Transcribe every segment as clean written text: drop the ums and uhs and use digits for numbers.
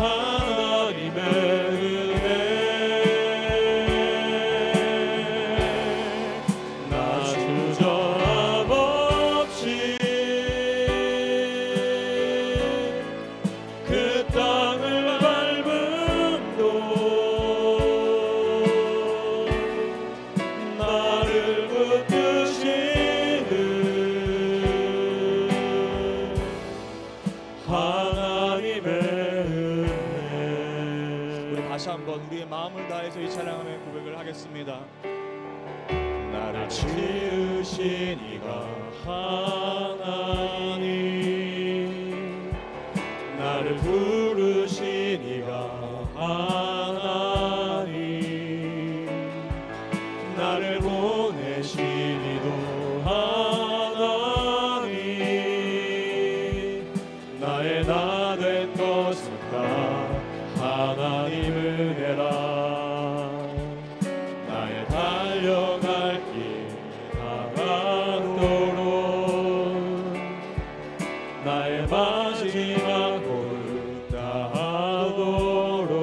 하나님의 은혜 나 주저함 없이 그 땅을 밟음도 나를 붙드시는 하나님의 은혜. 우리 다시 한번 우리의 마음을 다해서 이 찬양함의 고백을 하겠습니다. 나를 지으신 이가 하나님 나를 부르신 이가 하나님 나를 보내신 이도 하나님 나의 나 된 것은 다 하나님 은혜라 나의 달려갈 길 다가도록 나의 마지막 골 닿도록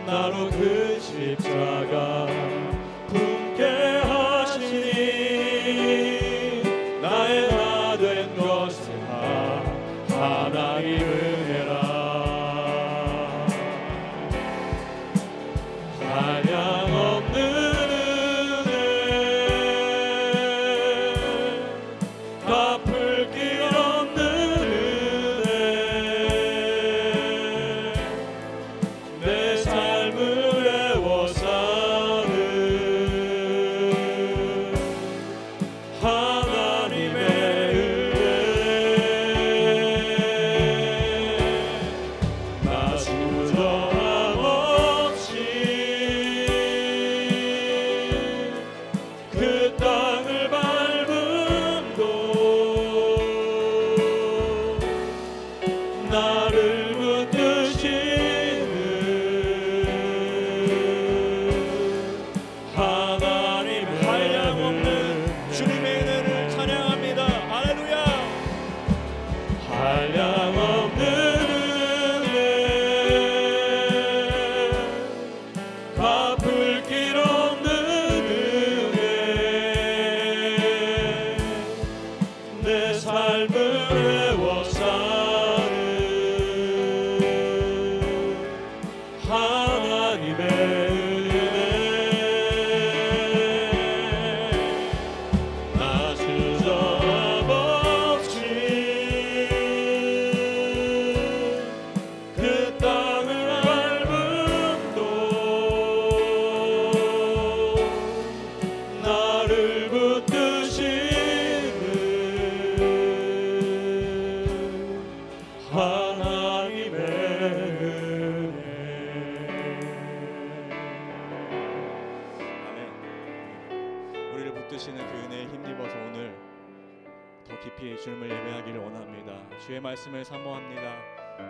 나로 그 십자가 품게 하시니 나의 나 된 것은 다 하나님 은혜라 한량 없는 은혜 갚을 길 없는 은혜 내 삶을 애워 사는 하나님의 은혜 나 주저함 없이 그 땅을 밟음도 나를 붙드시는 하나님의 한량없는 주님의 은혜를 찬양합니다. 할렐루야. 한량없는 은혜 갚을 길 없는 은혜 내 삶을 애워 사는 하나님의 은혜 나 주저함 없이 그 땅을 밟음도 나를 붙드시는 하나님의 은혜. 아멘. 우리를 붙드시는 그 은혜에 힘입어서 오늘 더 깊이 주님을 예배하기를 원합니다. 주의 말씀을 사모합니다.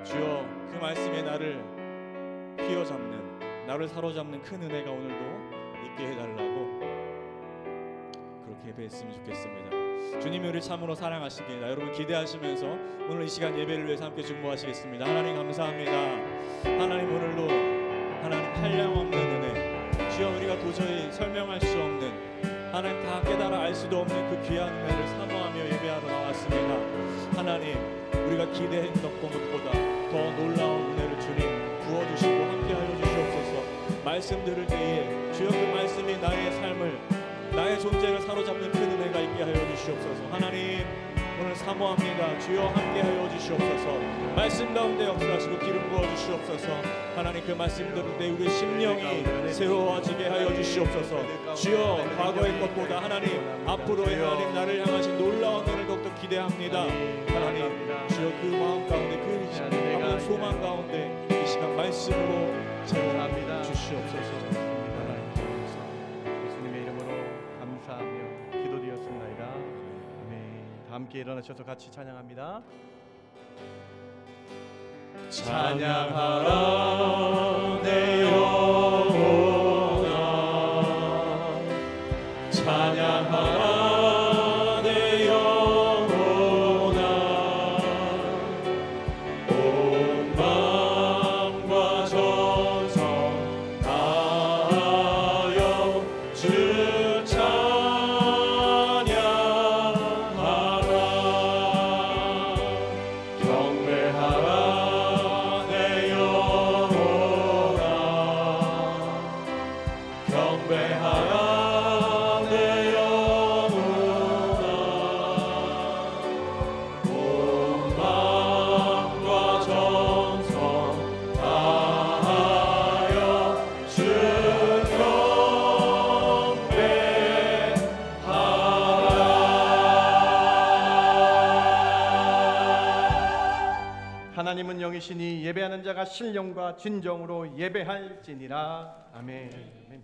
주여 그 말씀에 나를 휘어잡는 나를 사로잡는 큰 은혜가 오늘도 있게 해달라고 그렇게 예배했으면 좋겠습니다. 주님이 우리를 참으로 사랑하시기에 여러분 기대하시면서 오늘 이 시간 예배를 위해서 함께 중보하시겠습니다. 하나님 감사합니다. 하나님 오늘도 하나님 한량없는 은혜 주여 우리가 도저히 설명할 수 없는 하나님 다 깨달아 알 수도 없는 그 귀한 은혜를 사모하며 예배하러 나왔습니다. 하나님 우리가 기대했던 것보다 더 놀라운 은혜를 주님 부어주시고 함께하여 주시옵소서. 말씀 들을 때에 주여 그 말씀이 나의 삶을 나의 존재를 사로잡는 큰 은혜가 있게 하여 주시옵소서. 하나님 오늘 사모합니다. 주여 함께하여 주시옵소서. 말씀 가운데 역사하시고 기름 부어 주시옵소서. 하나님 그 말씀 들을 때 우리 심령이 새로워지게 하여 주시옵소서. 주여 과거의 것보다 하나님 앞으로의 하나님 나를 향하신 놀라운 은혜를 더욱더 기대합니다. 하나님 주여 그 마음 가운데 그 아픈 소망 가운데 이 시간 말씀으로 채워 주시옵소서. 예수님의 이름으로 감사하며 기도드렸습니다. 아멘. 다 함께 일어나셔서 같이 찬양합니다. 찬양하라 내 영혼아 찬양하라 내 영혼아 오 하나님은 영이시니 예배하는 자가 신령과 진정으로 예배할지니라. 아멘. 아멘.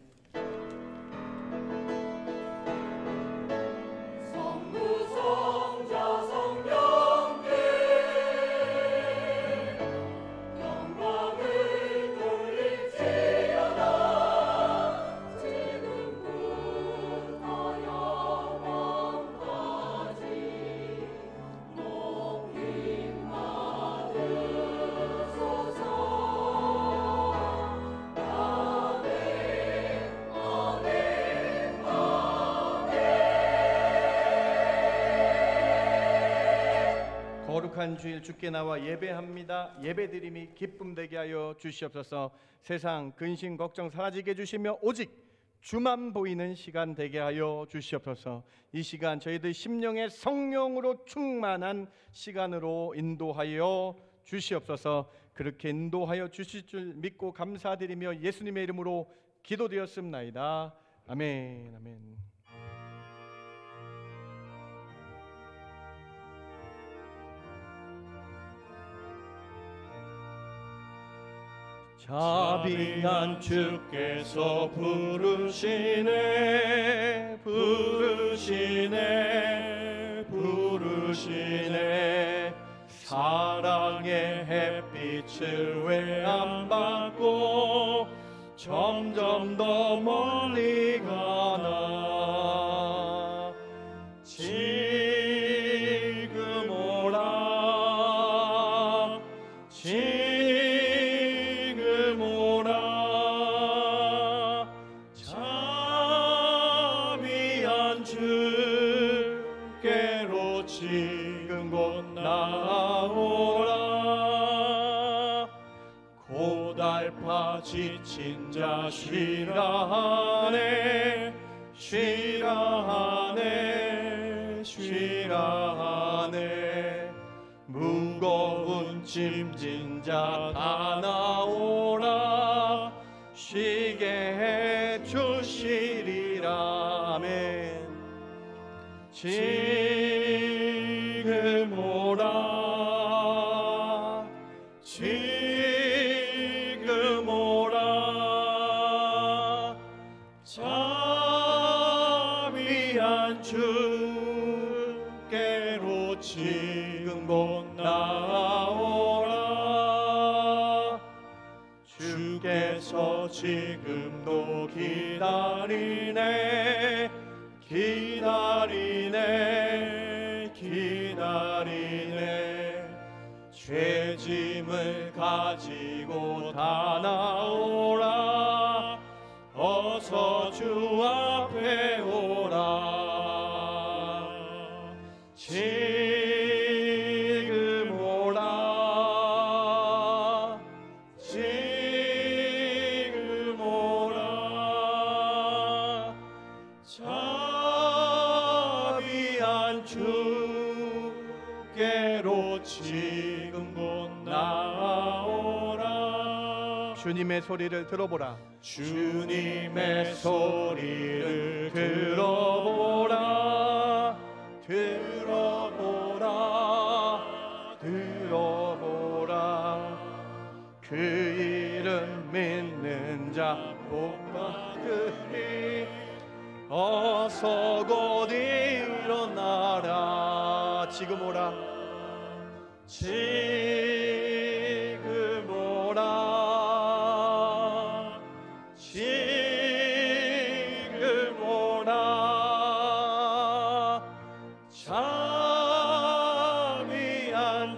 거룩한 주일 주께 나와 예배합니다. 예배드림이 기쁨 되게 하여 주시옵소서. 세상 근심 걱정 사라지게 해주시며 오직 주만 보이는 시간 되게 하여 주시옵소서. 이 시간 저희들 심령의 성령으로 충만한 시간으로 인도하여 주시옵소서. 그렇게 인도하여 주실 줄 믿고 감사드리며 예수님의 이름으로 기도드렸습나이다. 아멘. 아멘. 자비한 주께서 부르시네 부르시네 부르시네 사랑의 햇빛을 왜 안 받고 점점 더 멀리 가나 지금 오라 지금 오라 자비한 주께로 지금 곧 나오라 고달파 지친 자 쉬라 하네 쉬라 하네 쉬라 하네 무거운 짐진 자 다 나오라 쉬게 해 주시리라. 아멘. 지금 오라 지금 오라 자비한 주께로 지금 곧 나오라 주께서 지금도 기다리네 기다리네 기다리네 죄짐을 가지고 다 나오라 어서 주 앞에 오라 지금 오라 지금 오라 자비한 주께로 지금 곧 나오라 주님의 소리를 들어보라. 주님의 소리를 들어보라 들어보라 들어보라 그 이름 믿는 자 복 받으리 어서 곧 일어나라 지금 오라 지금 오라 지금 오라 자비한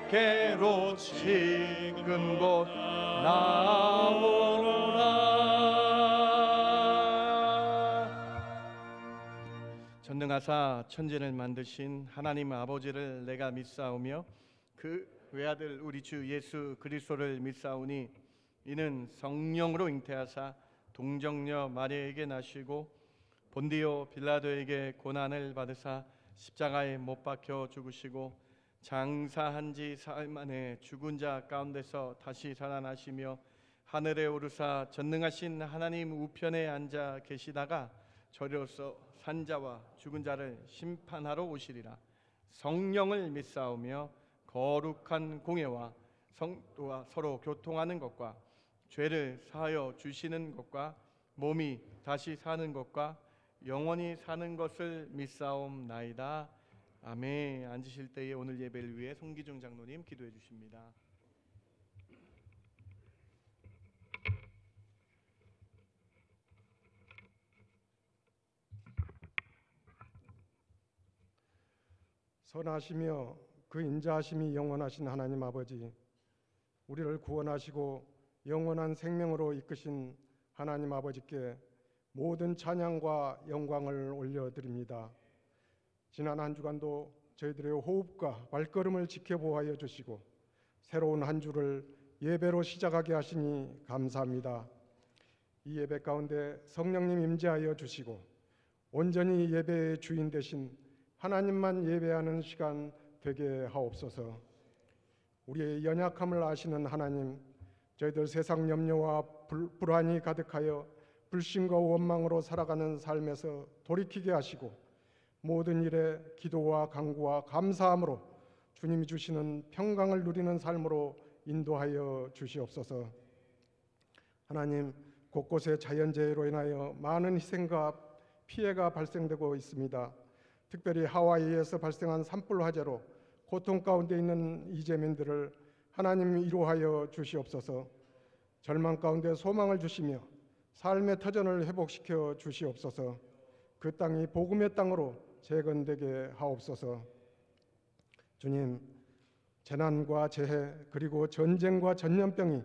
주께로 지금 곧 나오라. 전능하사 천지를 만드신 하나님 아버지를 내가 믿사오며 그 외아들 우리 주 예수 그리스도를 믿사오니 이는 성령으로 잉태하사 동정녀 마리아에게 나시고 본디오 빌라도에게 고난을 받으사 십자가에 못 박혀 죽으시고 장사한 지 사흘 만에 죽은 자 가운데서 다시 살아나시며 하늘에 오르사 전능하신 하나님 우편에 앉아 계시다가 저리로서 산자와 죽은 자를 심판하러 오시리라. 성령을 믿사오며 거룩한 공예와 성도와 서로 교통하는 것과 죄를 사하여 주시는 것과 몸이 다시 사는 것과 영원히 사는 것을 믿사옵나이다. 아멘. 앉으실 때에 오늘 예배를 위해 송기중 장로님 기도해 주십니다. 선하시며 그 인자하심이 영원하신 하나님 아버지, 우리를 구원하시고 영원한 생명으로 이끄신 하나님 아버지께 모든 찬양과 영광을 올려드립니다. 지난 한 주간도 저희들의 호흡과 발걸음을 지켜보아여 주시고 새로운 한 주를 예배로 시작하게 하시니 감사합니다. 이 예배 가운데 성령님 임재하여 주시고 온전히 예배의 주인 되신 하나님만 예배하는 시간 되게 하옵소서. 우리의 연약함을 아시는 하나님, 저희들 세상 염려와 불안이 가득하여 불신과 원망으로 살아가는 삶에서 돌이키게 하시고 모든 일에 기도와 간구와 감사함으로 주님이 주시는 평강을 누리는 삶으로 인도하여 주시옵소서. 하나님, 곳곳에 자연재해로 인하여 많은 희생과 피해가 발생되고 있습니다. 특별히 하와이에서 발생한 산불 화재로 고통 가운데 있는 이재민들을 하나님 위로하여 주시옵소서. 절망 가운데 소망을 주시며 삶의 터전을 회복시켜 주시옵소서. 그 땅이 복음의 땅으로 재건되게 하옵소서. 주님, 재난과 재해 그리고 전쟁과 전염병이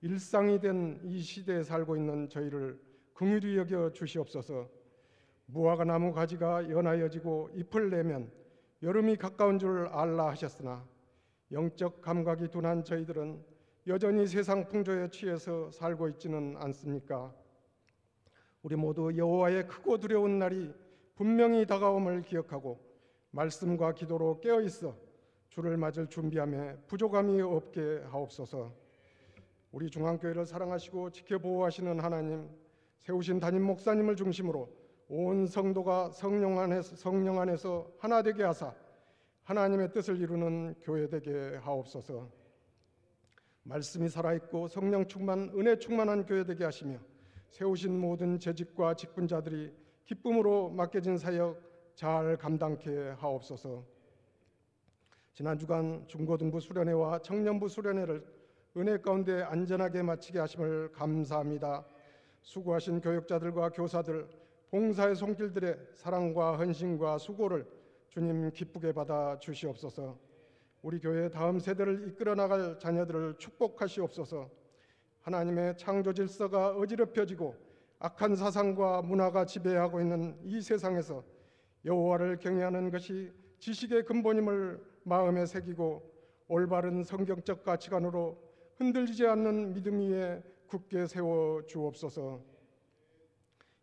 일상이 된 이 시대에 살고 있는 저희를 긍휼히 여겨 주시옵소서. 무화과 나무 가지가 연하여지고 잎을 내면 여름이 가까운 줄 알라 하셨으나 영적 감각이 둔한 저희들은 여전히 세상 풍조에 취해서 살고 있지는 않습니까? 우리 모두 여호와의 크고 두려운 날이 분명히 다가옴을 기억하고 말씀과 기도로 깨어있어 주를 맞을 준비함에 부족함이 없게 하옵소서. 우리 중앙교회를 사랑하시고 지켜보호하시는 하나님, 세우신 담임 목사님을 중심으로 온 성도가 성령 안에서 하나 되게 하사 하나님의 뜻을 이루는 교회 되게 하옵소서. 말씀이 살아있고 성령 충만, 은혜 충만한 교회 되게 하시며 세우신 모든 재직과 직분자들이 기쁨으로 맡겨진 사역 잘 감당케 하옵소서. 지난 주간 중고등부 수련회와 청년부 수련회를 은혜 가운데 안전하게 마치게 하심을 감사합니다. 수고하신 교육자들과 교사들, 봉사의 손길들의 사랑과 헌신과 수고를 주님 기쁘게 받아 주시옵소서. 우리 교회 다음 세대를 이끌어 나갈 자녀들을 축복하시옵소서. 하나님의 창조 질서가 어지럽혀지고 악한 사상과 문화가 지배하고 있는 이 세상에서 여호와를 경외하는 것이 지식의 근본임을 마음에 새기고 올바른 성경적 가치관으로 흔들리지 않는 믿음 위에 굳게 세워 주옵소서.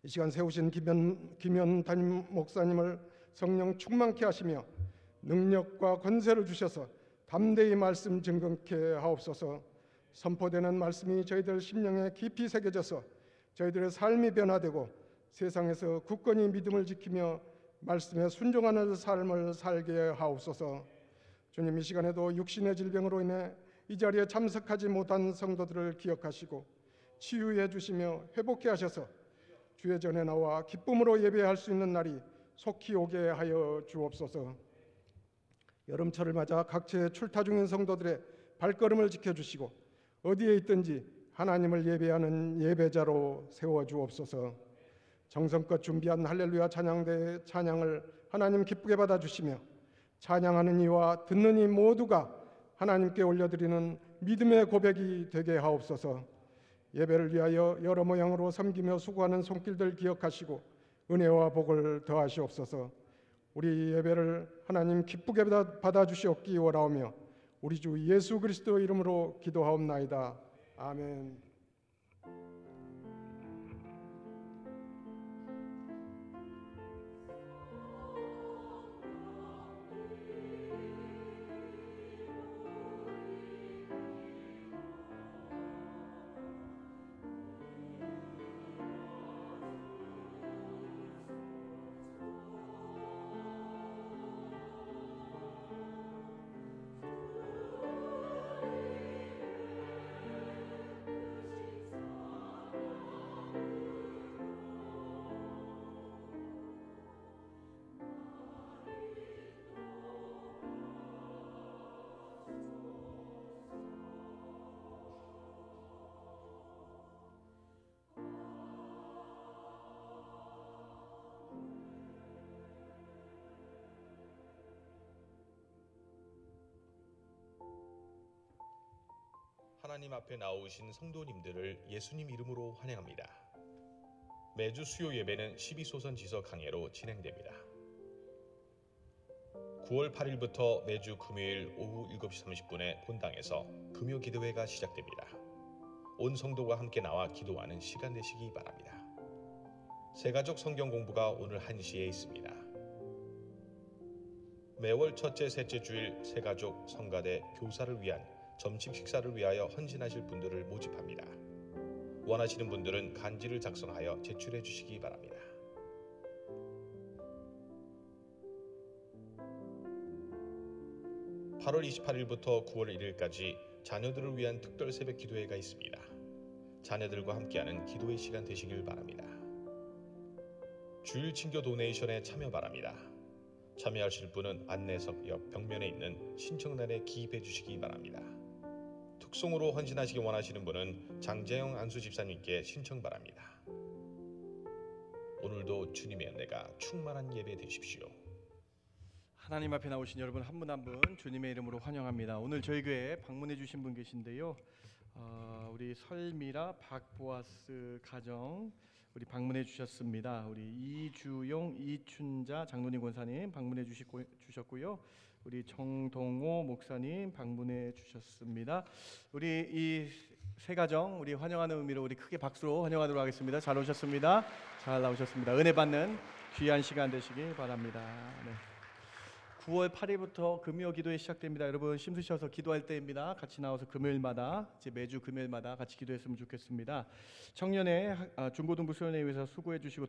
이 시간 세우신 김현 담임 목사님을 성령 충만케 하시며 능력과 권세를 주셔서 담대히 말씀 증거케 하옵소서. 선포되는 말씀이 저희들 심령에 깊이 새겨져서 저희들의 삶이 변화되고 세상에서 굳건히 믿음을 지키며 말씀에 순종하는 삶을 살게 하옵소서. 주님, 이 시간에도 육신의 질병으로 인해 이 자리에 참석하지 못한 성도들을 기억하시고 치유해 주시며 회복케 하셔서 주의 전에 나와 기쁨으로 예배할 수 있는 날이 속히 오게 하여 주옵소서. 여름철을 맞아 각처에 출타 중인 성도들의 발걸음을 지켜주시고 어디에 있든지 하나님을 예배하는 예배자로 세워주옵소서. 정성껏 준비한 할렐루야 찬양대의 찬양을 하나님 기쁘게 받아주시며 찬양하는 이와 듣는 이 모두가 하나님께 올려드리는 믿음의 고백이 되게 하옵소서. 예배를 위하여 여러 모양으로 섬기며 수고하는 손길들 기억하시고 은혜와 복을 더하시옵소서. 우리 예배를 하나님 기쁘게 받아주시옵기 원하오며 우리 주 예수 그리스도 이름으로 기도하옵나이다. 아멘. 하나님 앞에 나오신 성도님들을 예수님 이름으로 환영합니다. 매주 수요 예배는 12소선 지서 강해로 진행됩니다. 9월 8일부터 매주 금요일 오후 7시 30분에 본당에서 금요 기도회가 시작됩니다. 온 성도가 함께 나와 기도하는 시간 되시기 바랍니다. 새가족 성경 공부가 오늘 1시에 있습니다. 매월 첫째, 셋째 주일 새가족 성가대 교사를 위한 점심 식사를 위하여 헌신하실 분들을 모집합니다. 원하시는 분들은 간지를 작성하여 제출해 주시기 바랍니다. (8월 28일부터 9월 1일까지) 자녀들을 위한 특별 새벽 기도회가 있습니다. 자녀들과 함께하는 기도의 시간 되시길 바랍니다. 주일 친교 도네이션에 참여 바랍니다. 참여하실 분은 안내석 옆 벽면에 있는 신청란에 기입해 주시기 바랍니다. 특송으로 헌신하시기 원하시는 분은 장재영 안수 집사님께 신청 바랍니다. 오늘도 주님의 은혜가 충만한 예배 되십시오. 하나님 앞에 나오신 여러분 한 분 한 분 주님의 이름으로 환영합니다. 오늘 저희 교회에 방문해 주신 분 계신데요. 우리 설미라 박보아스 가정 우리 방문해 주셨습니다. 우리 이주용 이춘자 장로님 권사님 방문해 주셨고요. 우리 정동호 목사님 방문해 주셨습니다. 우리 이 세 가정 우리 환영하는 의미로 우리 크게 박수로 환영하도록 하겠습니다. 잘 오셨습니다. 잘 나오셨습니다. 은혜 받는 귀한 시간 되시길 바랍니다. 네. 9월 8일부터 금요 기도회 시작됩니다. 여러분 힘쓰셔서 기도할 때입니다. 같이 나와서 금요일마다 이제 매주 금요일마다 같이 기도했으면 좋겠습니다. 청년회 중고등부 수련회 위해서 수고해 주시고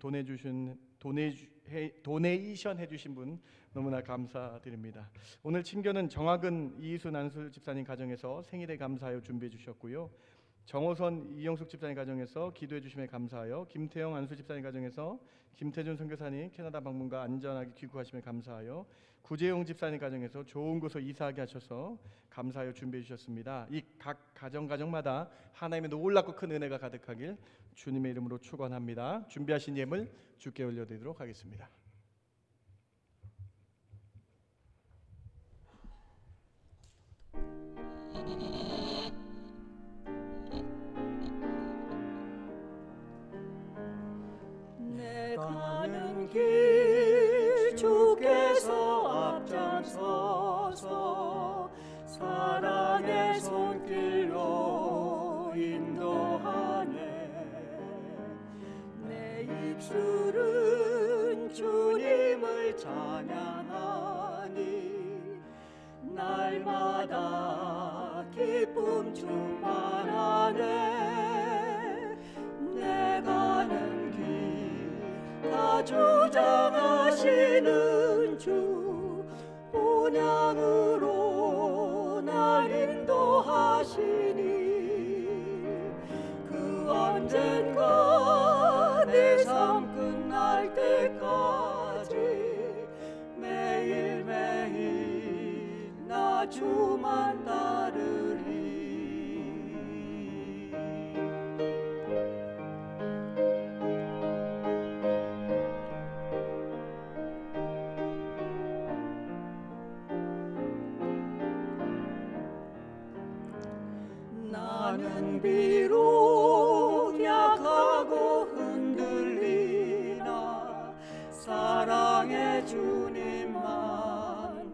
도네이션 해주신 분 너무나 감사드립니다. 오늘 친교는 정학은 이희순 안수 집사님 가정에서 생일에 감사하여 준비해 주셨고요. 정호선 이영숙 집사님 가정에서 기도해 주심에 감사하여 김태영 안수 집사님 가정에서 김태준 선교사님 캐나다 방문과 안전하게 귀국하심에 감사하여 구재용 집사님 가정에서 좋은 곳으로 이사하게 하셔서 감사하여 준비해 주셨습니다. 이 각 가정마다 하나님의 놀랍고 큰 은혜가 가득하길 주님의 이름으로 축원합니다. 준비하신 예물 주께 올려드리도록 하겠습니다. 가는 길 주께서 앞장서서 사랑의 손길로 인도하네. 내 입술은 주님을 찬양하니 날마다 기쁨 충만하네. 내 가는 길 다 주장하시는 주 본향으로 날 인도하시니 그 언젠가 내 삶 끝날 때까지 매일매일 나 주만 따르리. 나는 비록 약하고 흔들리나 사랑의 주님만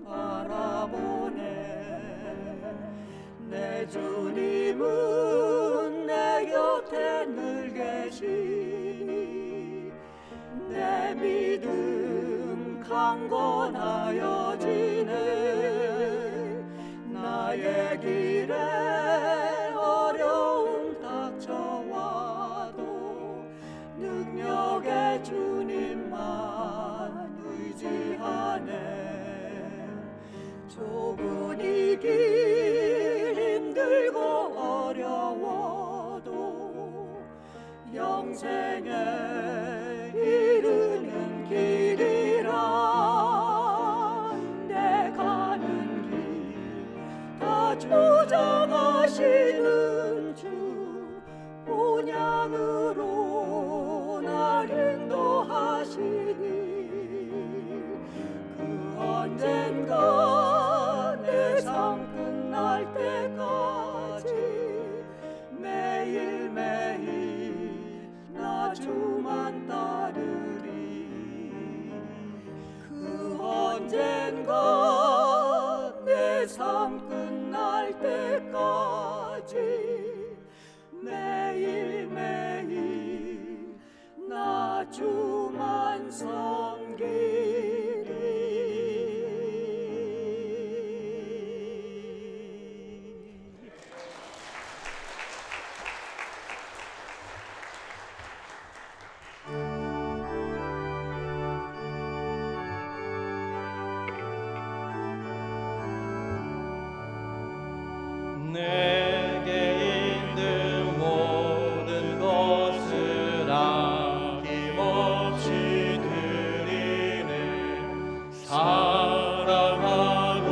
바라보네. 내 주님은 내 곁에 늘 계시니 내 믿음 강건하여지네. 나의 길에 어려움 닥쳐와도 능력의 주님만 의지하네. 좁은 이 길 힘들고 어려워도 영생에 이르는 길이라. 내 가는 길 다 주장하시는 주 본향으로 날 인도하시니 그 언젠가 내 삶 끝날 때까지 내게 있는 모든 것을 아낌없이 드리네. 사랑하고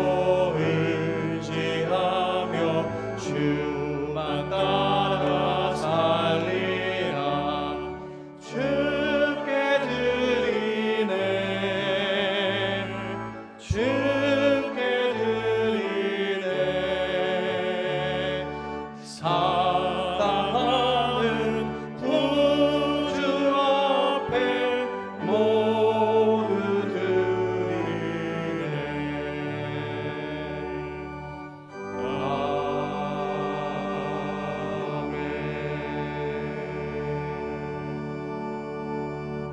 의지하며 주만 따라 살리라. 주께 드리네. 주께 드리네. 사랑하는 구주 앞에 모두 드리네.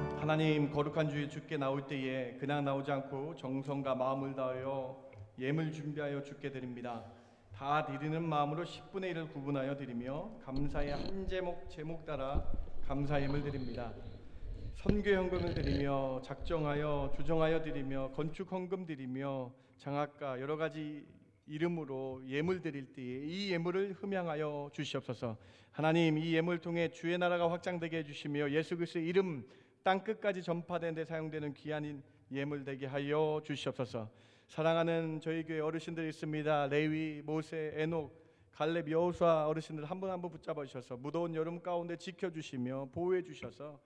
아멘. 하나님, 거룩한 주일 주께 나올 때에 그냥 나오지 않고 정성과 마음을 다하여 예물 준비하여 주께 드립니다. 다 드리는 마음으로 10분의 1을 구분하여 드리며 감사의 한 제목 따라 감사 예물 드립니다. 선교 헌금을 드리며 작정하여 주정하여 드리며 건축 헌금 드리며 장학과 여러 가지 이름으로 예물 드릴 때에 이 예물을 흠양하여 주시옵소서. 하나님, 이 예물 통해 주의 나라가 확장되게 해주시며 예수 그리스도의 이름 땅끝까지 전파되는 데 사용되는 귀한 예물 되게 하여 주시옵소서. 사랑하는 저희 교회 어르신들 있습니다. 레위, 모세, 에녹, 갈렙, 여호수아 어르신들 한 분 한 분 붙잡아 주셔서 무더운 여름 가운데 지켜주시며 보호해 주셔서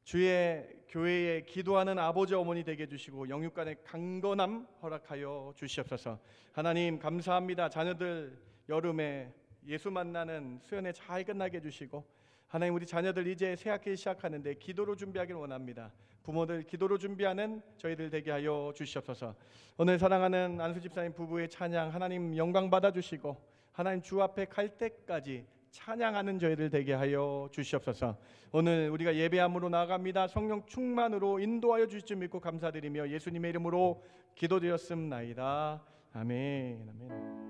주의 교회에 기도하는 아버지 어머니 되게 해주시고 영육간의 강건함 허락하여 주시옵소서. 하나님 감사합니다. 자녀들 여름에 예수 만나는 수련회 잘 끝나게 해주시고 하나님, 우리 자녀들 이제 새학기 시작하는데 기도로 준비하기를 원합니다. 부모들 기도로 준비하는 저희들 되게 하여 주시옵소서. 오늘 사랑하는 안수 집사님 부부의 찬양 하나님 영광 받아주시고 하나님 주 앞에 갈 때까지 찬양하는 저희들 되게 하여 주시옵소서. 오늘 우리가 예배함으로 나아갑니다. 성령 충만으로 인도하여 주실 줄 믿고 감사드리며 예수님의 이름으로 기도드렸습나이다. 아멘. 아멘.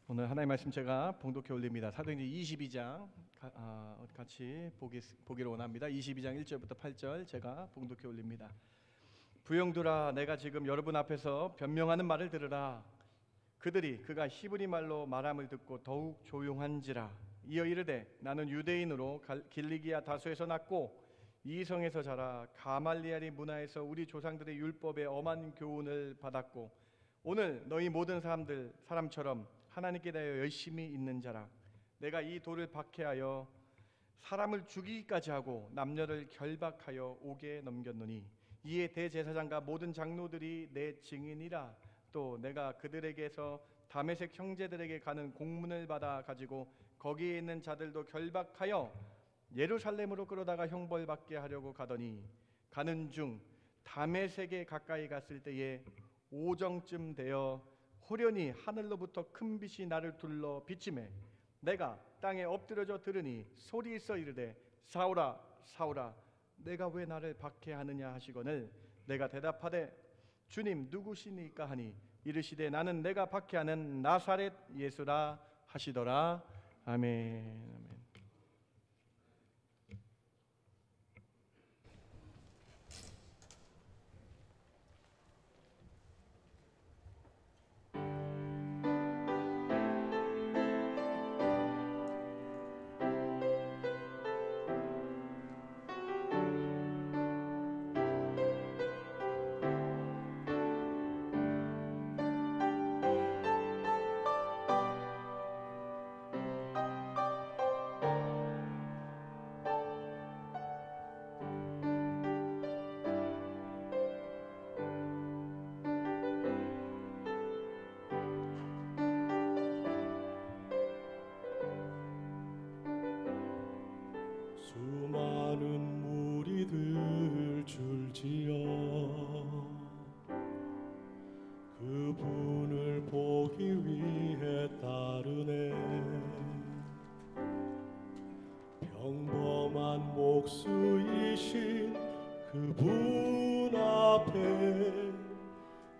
오늘 하나님의 말씀 제가 봉독해 올립니다. 사도행전 22장 같이 보기를 원합니다. 22장 1절부터 8절 제가 봉독해 올립니다. 부형들아, 내가 지금 여러분 앞에서 변명하는 말을 들으라. 그들이 그가 히브리 말로 말함을 듣고 더욱 조용한지라. 이어 이르되 나는 유대인으로 길리기아 다소에서 났고 이 성에서 자라 가말리엘의 문화에서 우리 조상들의 율법에 엄한 교훈을 받았고 오늘 너희 모든 사람처럼 하나님께 대하여 열심히 있는 자라. 내가 이 돌을 박해하여 사람을 죽이기까지 하고 남녀를 결박하여 옥에 넘겼노니 이에 대제사장과 모든 장로들이 내 증인이라. 또 내가 그들에게서 다메섹 형제들에게 가는 공문을 받아 가지고 거기에 있는 자들도 결박하여 예루살렘으로 끌어다가 형벌받게 하려고 가더니 가는 중 다메섹에 가까이 갔을 때에 오정쯤 되어 호련히 하늘로부터 큰 빛이 나를 둘러 비치매 내가 땅에 엎드려져 들으니 소리 있어 이르되 사울아 사울아 내가 왜 나를 박해하느냐 하시거늘 내가 대답하되 주님 누구시니까 하니 이르시되 나는 내가 박해하는 나사렛 예수라 하시더라. 아멘. 아멘. 복수이신 그분 앞에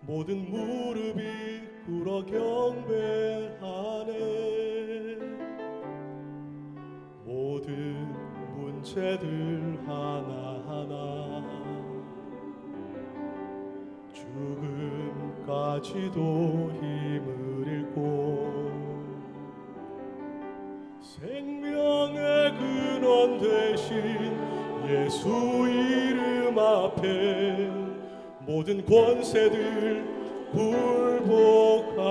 모든 무릎이 꿇어 경배하네. 모든 문제들 하나하나 죽음까지도 힘을 잃고 생명의 근원 되신 예수 이름 앞에 모든 권세들 굴복하네.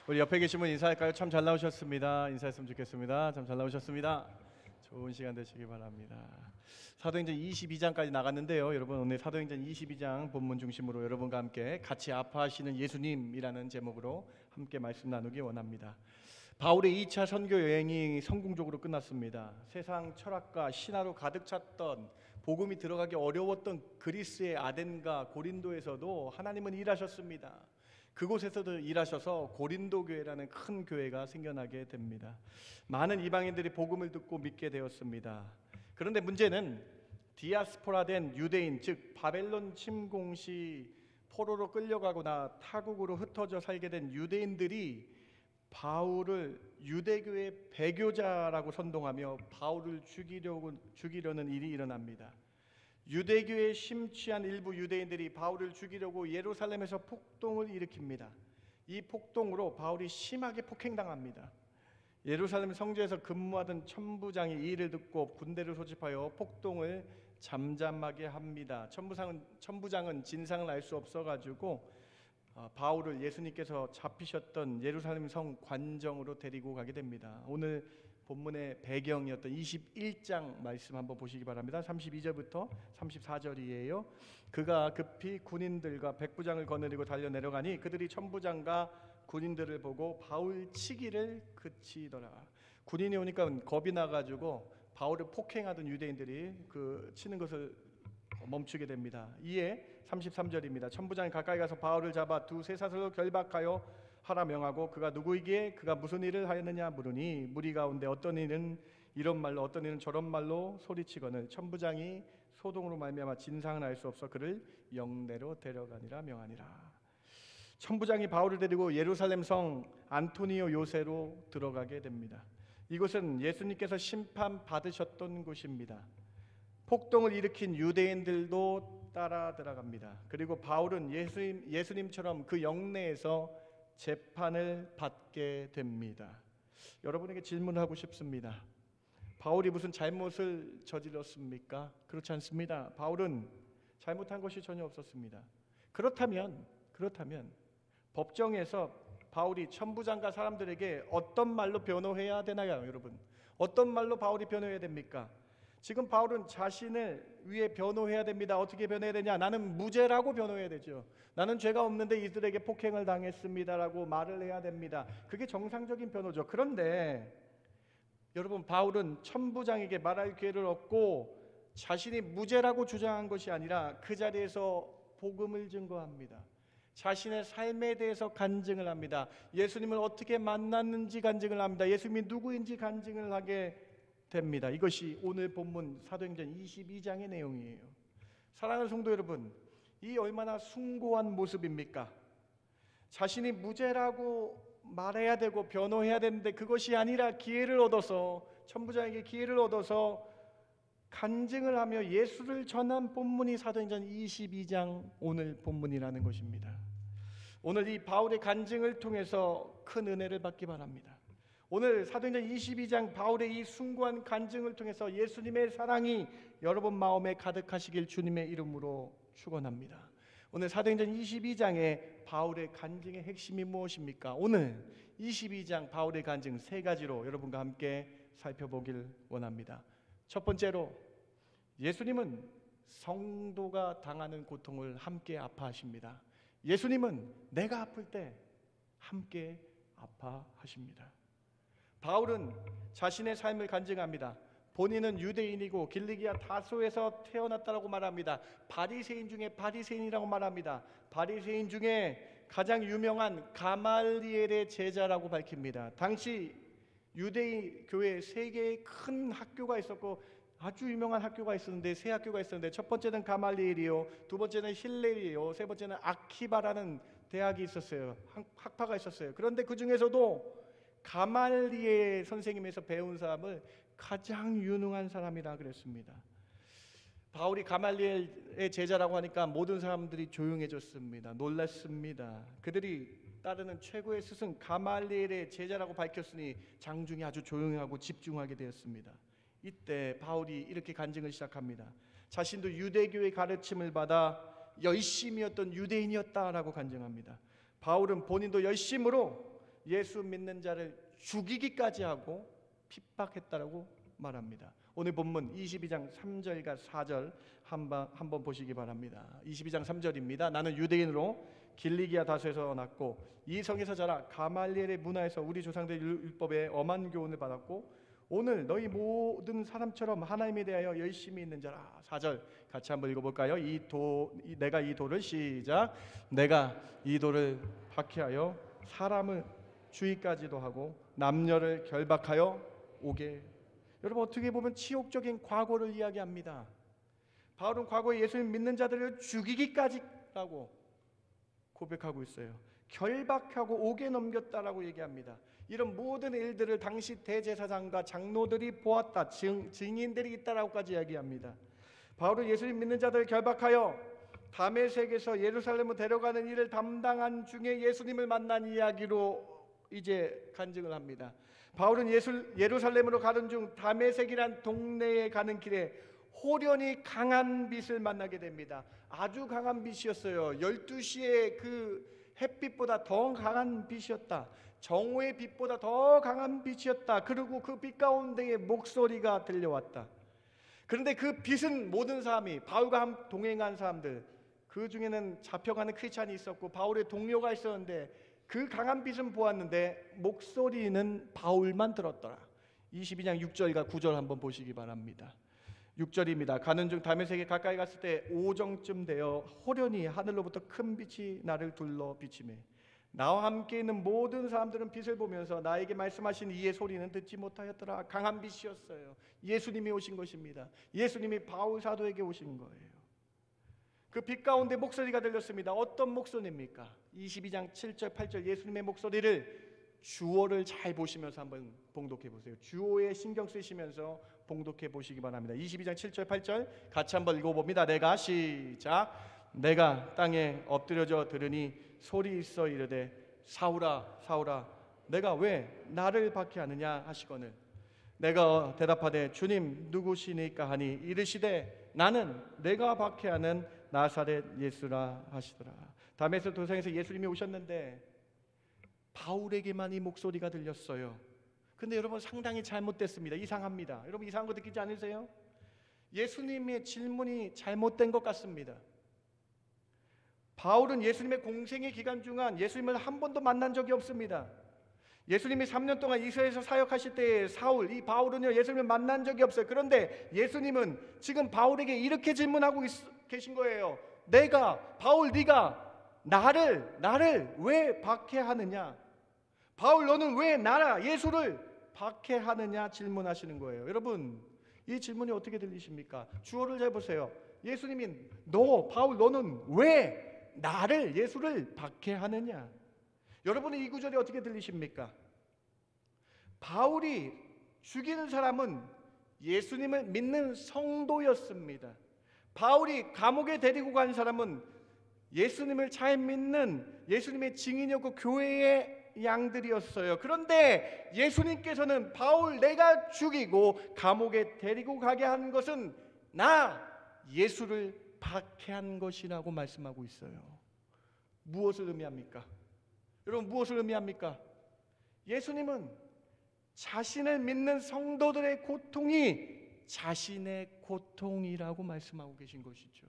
우리 옆에 계신 분 인사할까요? 참 잘 나오셨습니다. 인사했으면 좋겠습니다. 참 잘 나오셨습니다. 좋은 시간 되시기 바랍니다. 사도행전 22장까지 나갔는데요. 여러분 오늘 사도행전 22장 본문 중심으로 여러분과 함께 같이 아파하시는 예수님이라는 제목으로 함께 말씀 나누기 원합니다. 바울의 2차 선교 여행이 성공적으로 끝났습니다. 세상 철학과 신화로 가득 찼던 복음이 들어가기 어려웠던 그리스의 아덴과 고린도에서도 하나님은 일하셨습니다. 그곳에서도 일하셔서 고린도 교회라는 큰 교회가 생겨나게 됩니다. 많은 이방인들이 복음을 듣고 믿게 되었습니다. 그런데 문제는 디아스포라된 유대인, 즉 바벨론 침공 시 포로로 끌려가거나 타국으로 흩어져 살게 된 유대인들이 바울을 유대교의 배교자라고 선동하며 바울을 죽이려는 일이 일어납니다. 유대교에 심취한 일부 유대인들이 바울을 죽이려고 예루살렘에서 폭동을 일으킵니다. 이 폭동으로 바울이 심하게 폭행당합니다. 예루살렘 성지에서 근무하던 천부장이 이 일을 듣고 군대를 소집하여 폭동을 잠잠하게 합니다. 천부장은 진상을 알 수 없어가지고 바울을 예수님께서 잡히셨던 예루살렘 성 관정으로 데리고 가게 됩니다. 오늘 본문의 배경이었던 21장 말씀 한번 보시기 바랍니다. 32절부터 34절이에요. 그가 급히 군인들과 백부장을 거느리고 달려 내려가니 그들이 천부장과 군인들을 보고 바울 치기를 그치더라. 군인이 오니까 겁이 나가지고 바울을 폭행하던 유대인들이 그 치는 것을 멈추게 됩니다. 이에 33절입니다. 천부장이 가까이 가서 바울을 잡아 두 쇠사슬로 결박하여 하라 명하고 그가 누구이기에 그가 무슨 일을 하였느냐 물으니 무리 가운데 어떤 이는 이런 말로 어떤 이는 저런 말로 소리치거늘 천부장이 소동으로 말미암아 진상을 알 수 없어 그를 영내로 데려가니라 명하니라. 천부장이 바울을 데리고 예루살렘 성 안토니오 요새로 들어가게 됩니다. 이곳은 예수님께서 심판받으셨던 곳입니다. 폭동을 일으킨 유대인들도 따라 들어갑니다. 그리고 바울은 예수님처럼 그 영내에서 재판을 받게 됩니다. 여러분에게 질문하고 싶습니다. 바울이 무슨 잘못을 저질렀습니까? 그렇지 않습니다. 바울은 잘못한 것이 전혀 없었습니다. 그렇다면 법정에서 바울이 천부장과 사람들에게 어떤 말로 변호해야 되나요, 여러분? 어떤 말로 바울이 변호해야 됩니까? 지금 바울은 자신을 위해 변호해야 됩니다. 어떻게 변호해야 되냐? 나는 무죄라고 변호해야 되죠. 나는 죄가 없는데 이들에게 폭행을 당했습니다라고 말을 해야 됩니다. 그게 정상적인 변호죠. 그런데 여러분, 바울은 천부장에게 말할 기회를 얻고 자신이 무죄라고 주장한 것이 아니라 그 자리에서 복음을 증거합니다. 자신의 삶에 대해서 간증을 합니다. 예수님을 어떻게 만났는지 간증을 합니다. 예수님이 누구인지 간증을 하게 됩니다. 이것이 오늘 본문 사도행전 22장의 내용이에요. 사랑하는 성도 여러분, 이 얼마나 숭고한 모습입니까? 자신이 무죄라고 말해야 되고 변호해야 되는데 그것이 아니라 기회를 얻어서 천부장에게 기회를 얻어서 간증을 하며 예수를 전한 본문이 사도행전 22장 오늘 본문이라는 것입니다. 오늘 이 바울의 간증을 통해서 큰 은혜를 받기 바랍니다. 오늘 사도행전 22장 바울의 이 숭고한 간증을 통해서 예수님의 사랑이 여러분 마음에 가득하시길 주님의 이름으로 축원합니다. 오늘 사도행전 22장의 바울의 간증의 핵심이 무엇입니까? 오늘 22장 바울의 간증 세 가지로 여러분과 함께 살펴보길 원합니다. 첫 번째로, 예수님은 성도가 당하는 고통을 함께 아파하십니다. 예수님은 내가 아플 때 함께 아파하십니다. 바울은 자신의 삶을 간증합니다. 본인은 유대인이고 길리기아 다소에서 태어났다고 말합니다. 바리새인 중에 바리새인이라고 말합니다. 바리새인 중에 가장 유명한 가말리엘의 제자라고 밝힙니다. 당시 유대인 교회 세 개의 큰 학교가 있었고 아주 유명한 학교가 있었는데 세 학교가 있었는데 첫 번째는 가말리엘이요, 두 번째는 힐렐이요, 세 번째는 아키바라는 대학이 있었어요. 학파가 있었어요. 그런데 그 중에서도 가말리엘 선생님에서 배운 사람을 가장 유능한 사람이라 그랬습니다. 바울이 가말리엘의 제자라고 하니까 모든 사람들이 조용해졌습니다. 놀랐습니다. 그들이 따르는 최고의 스승 가말리엘의 제자라고 밝혔으니 장중이 아주 조용하고 집중하게 되었습니다. 이때 바울이 이렇게 간증을 시작합니다. 자신도 유대교의 가르침을 받아 열심이었던 유대인이었다라고 간증합니다. 바울은 본인도 열심으로 예수 믿는 자를 죽이기까지 하고 핍박했다라고 말합니다. 오늘 본문 22장 3절과 4절 한번 보시기 바랍니다. 22장 3절입니다. 나는 유대인으로 길리기아 다소에서 났고 이 성에서 자라 가말리엘의 문화에서 우리 조상들의 율법에 엄한 교훈을 받았고 오늘 너희 모든 사람처럼 하나님에 대하여 열심히 있는 자라. 4절 같이 한번 읽어볼까요? 내가 이 돌을 시작. 내가 이 돌을 박해하여 사람을 주의까지도 하고 남녀를 결박하여 오게. 여러분, 어떻게 보면 치욕적인 과거를 이야기합니다. 바울은 과거에 예수님 믿는 자들을 죽이기까지라고 고백하고 있어요. 결박하고 옥에 넘겼다라고 얘기합니다. 이런 모든 일들을 당시 대제사장과 장로들이 보았다. 증인들이 있다라고까지 이야기합니다. 바울은 예수님 믿는 자들을 결박하여 다메섹에서 예루살렘으로 데려가는 일을 담당한 중에 예수님을 만난 이야기로 이제 간증을 합니다. 바울은 예루살렘으로 가는 중 다메섹이란 동네에 가는 길에 호련히 강한 빛을 만나게 됩니다. 아주 강한 빛이었어요. 12시에 그 햇빛보다 더 강한 빛이었다. 정오의 빛보다 더 강한 빛이었다. 그리고 그 빛 가운데에 목소리가 들려왔다. 그런데 그 빛은 모든 사람이, 바울과 동행한 사람들, 그 중에는 잡혀가는 크리스찬이 있었고 바울의 동료가 있었는데 그 강한 빛은 보았는데 목소리는 바울만 들었더라. 22장 6절과 9절 한번 보시기 바랍니다. 6절입니다. 가는 중 다메섹에 가까이 갔을 때 오정쯤 되어 호련히 하늘로부터 큰 빛이 나를 둘러 비치매 나와 함께 있는 모든 사람들은 빛을 보면서 나에게 말씀하신 이의 소리는 듣지 못하였더라. 강한 빛이었어요. 예수님이 오신 것입니다. 예수님이 바울 사도에게 오신 거예요. 그 빛 가운데 목소리가 들렸습니다. 어떤 목소리입니까? 22장 7절 8절 예수님의 목소리를 주어를 잘 보시면서 한번 봉독해 보세요. 주어에 신경 쓰시면서 봉독해 보시기 바랍니다. 22장 7절 8절 같이 한번 읽어봅니다. 내가 시작. 내가 땅에 엎드려져 들으니 소리 있어 이르되 사울아 사울아 내가 왜 나를 박해하느냐 하시거늘 내가 대답하되 주님 누구시니까 하니 이르시되 나는 내가 박해하는 나사렛 예수라 하시더라. 다메섹 도상에서 예수님이 오셨는데 바울에게만 이 목소리가 들렸어요. 근데 여러분 상당히 잘못됐습니다. 이상합니다. 여러분 이상한 거 느끼지 않으세요? 예수님의 질문이 잘못된 것 같습니다. 바울은 예수님의 공생의 기간 중간 예수님을 한 번도 만난 적이 없습니다. 예수님이 3년 동안 이스라엘에서 사역하실 때 사울, 이 바울은요 예수님을 만난 적이 없어요. 그런데 예수님은 지금 바울에게 이렇게 질문하고 계신 거예요. 바울 네가 나를 왜 박해하느냐? 바울 너는 왜 나라 예수를 박해하느냐 질문하시는 거예요. 여러분 이 질문이 어떻게 들리십니까? 주어를 잘 보세요. 예수님이 바울 너는 왜 나를 예수를 박해하느냐? 여러분의 이 구절이 어떻게 들리십니까? 바울이 죽이는 사람은 예수님을 믿는 성도였습니다. 바울이 감옥에 데리고 간 사람은 예수님을 잘 믿는 예수님의 증인이었고 교회의 양들이었어요. 그런데 예수님께서는 바울 내가 죽이고 감옥에 데리고 가게 한 것은 나 예수를 박해한 것이라고 말씀하고 있어요. 무엇을 의미합니까? 여러분 무엇을 의미합니까? 예수님은 자신을 믿는 성도들의 고통이 자신의 고통이라고 말씀하고 계신 것이죠.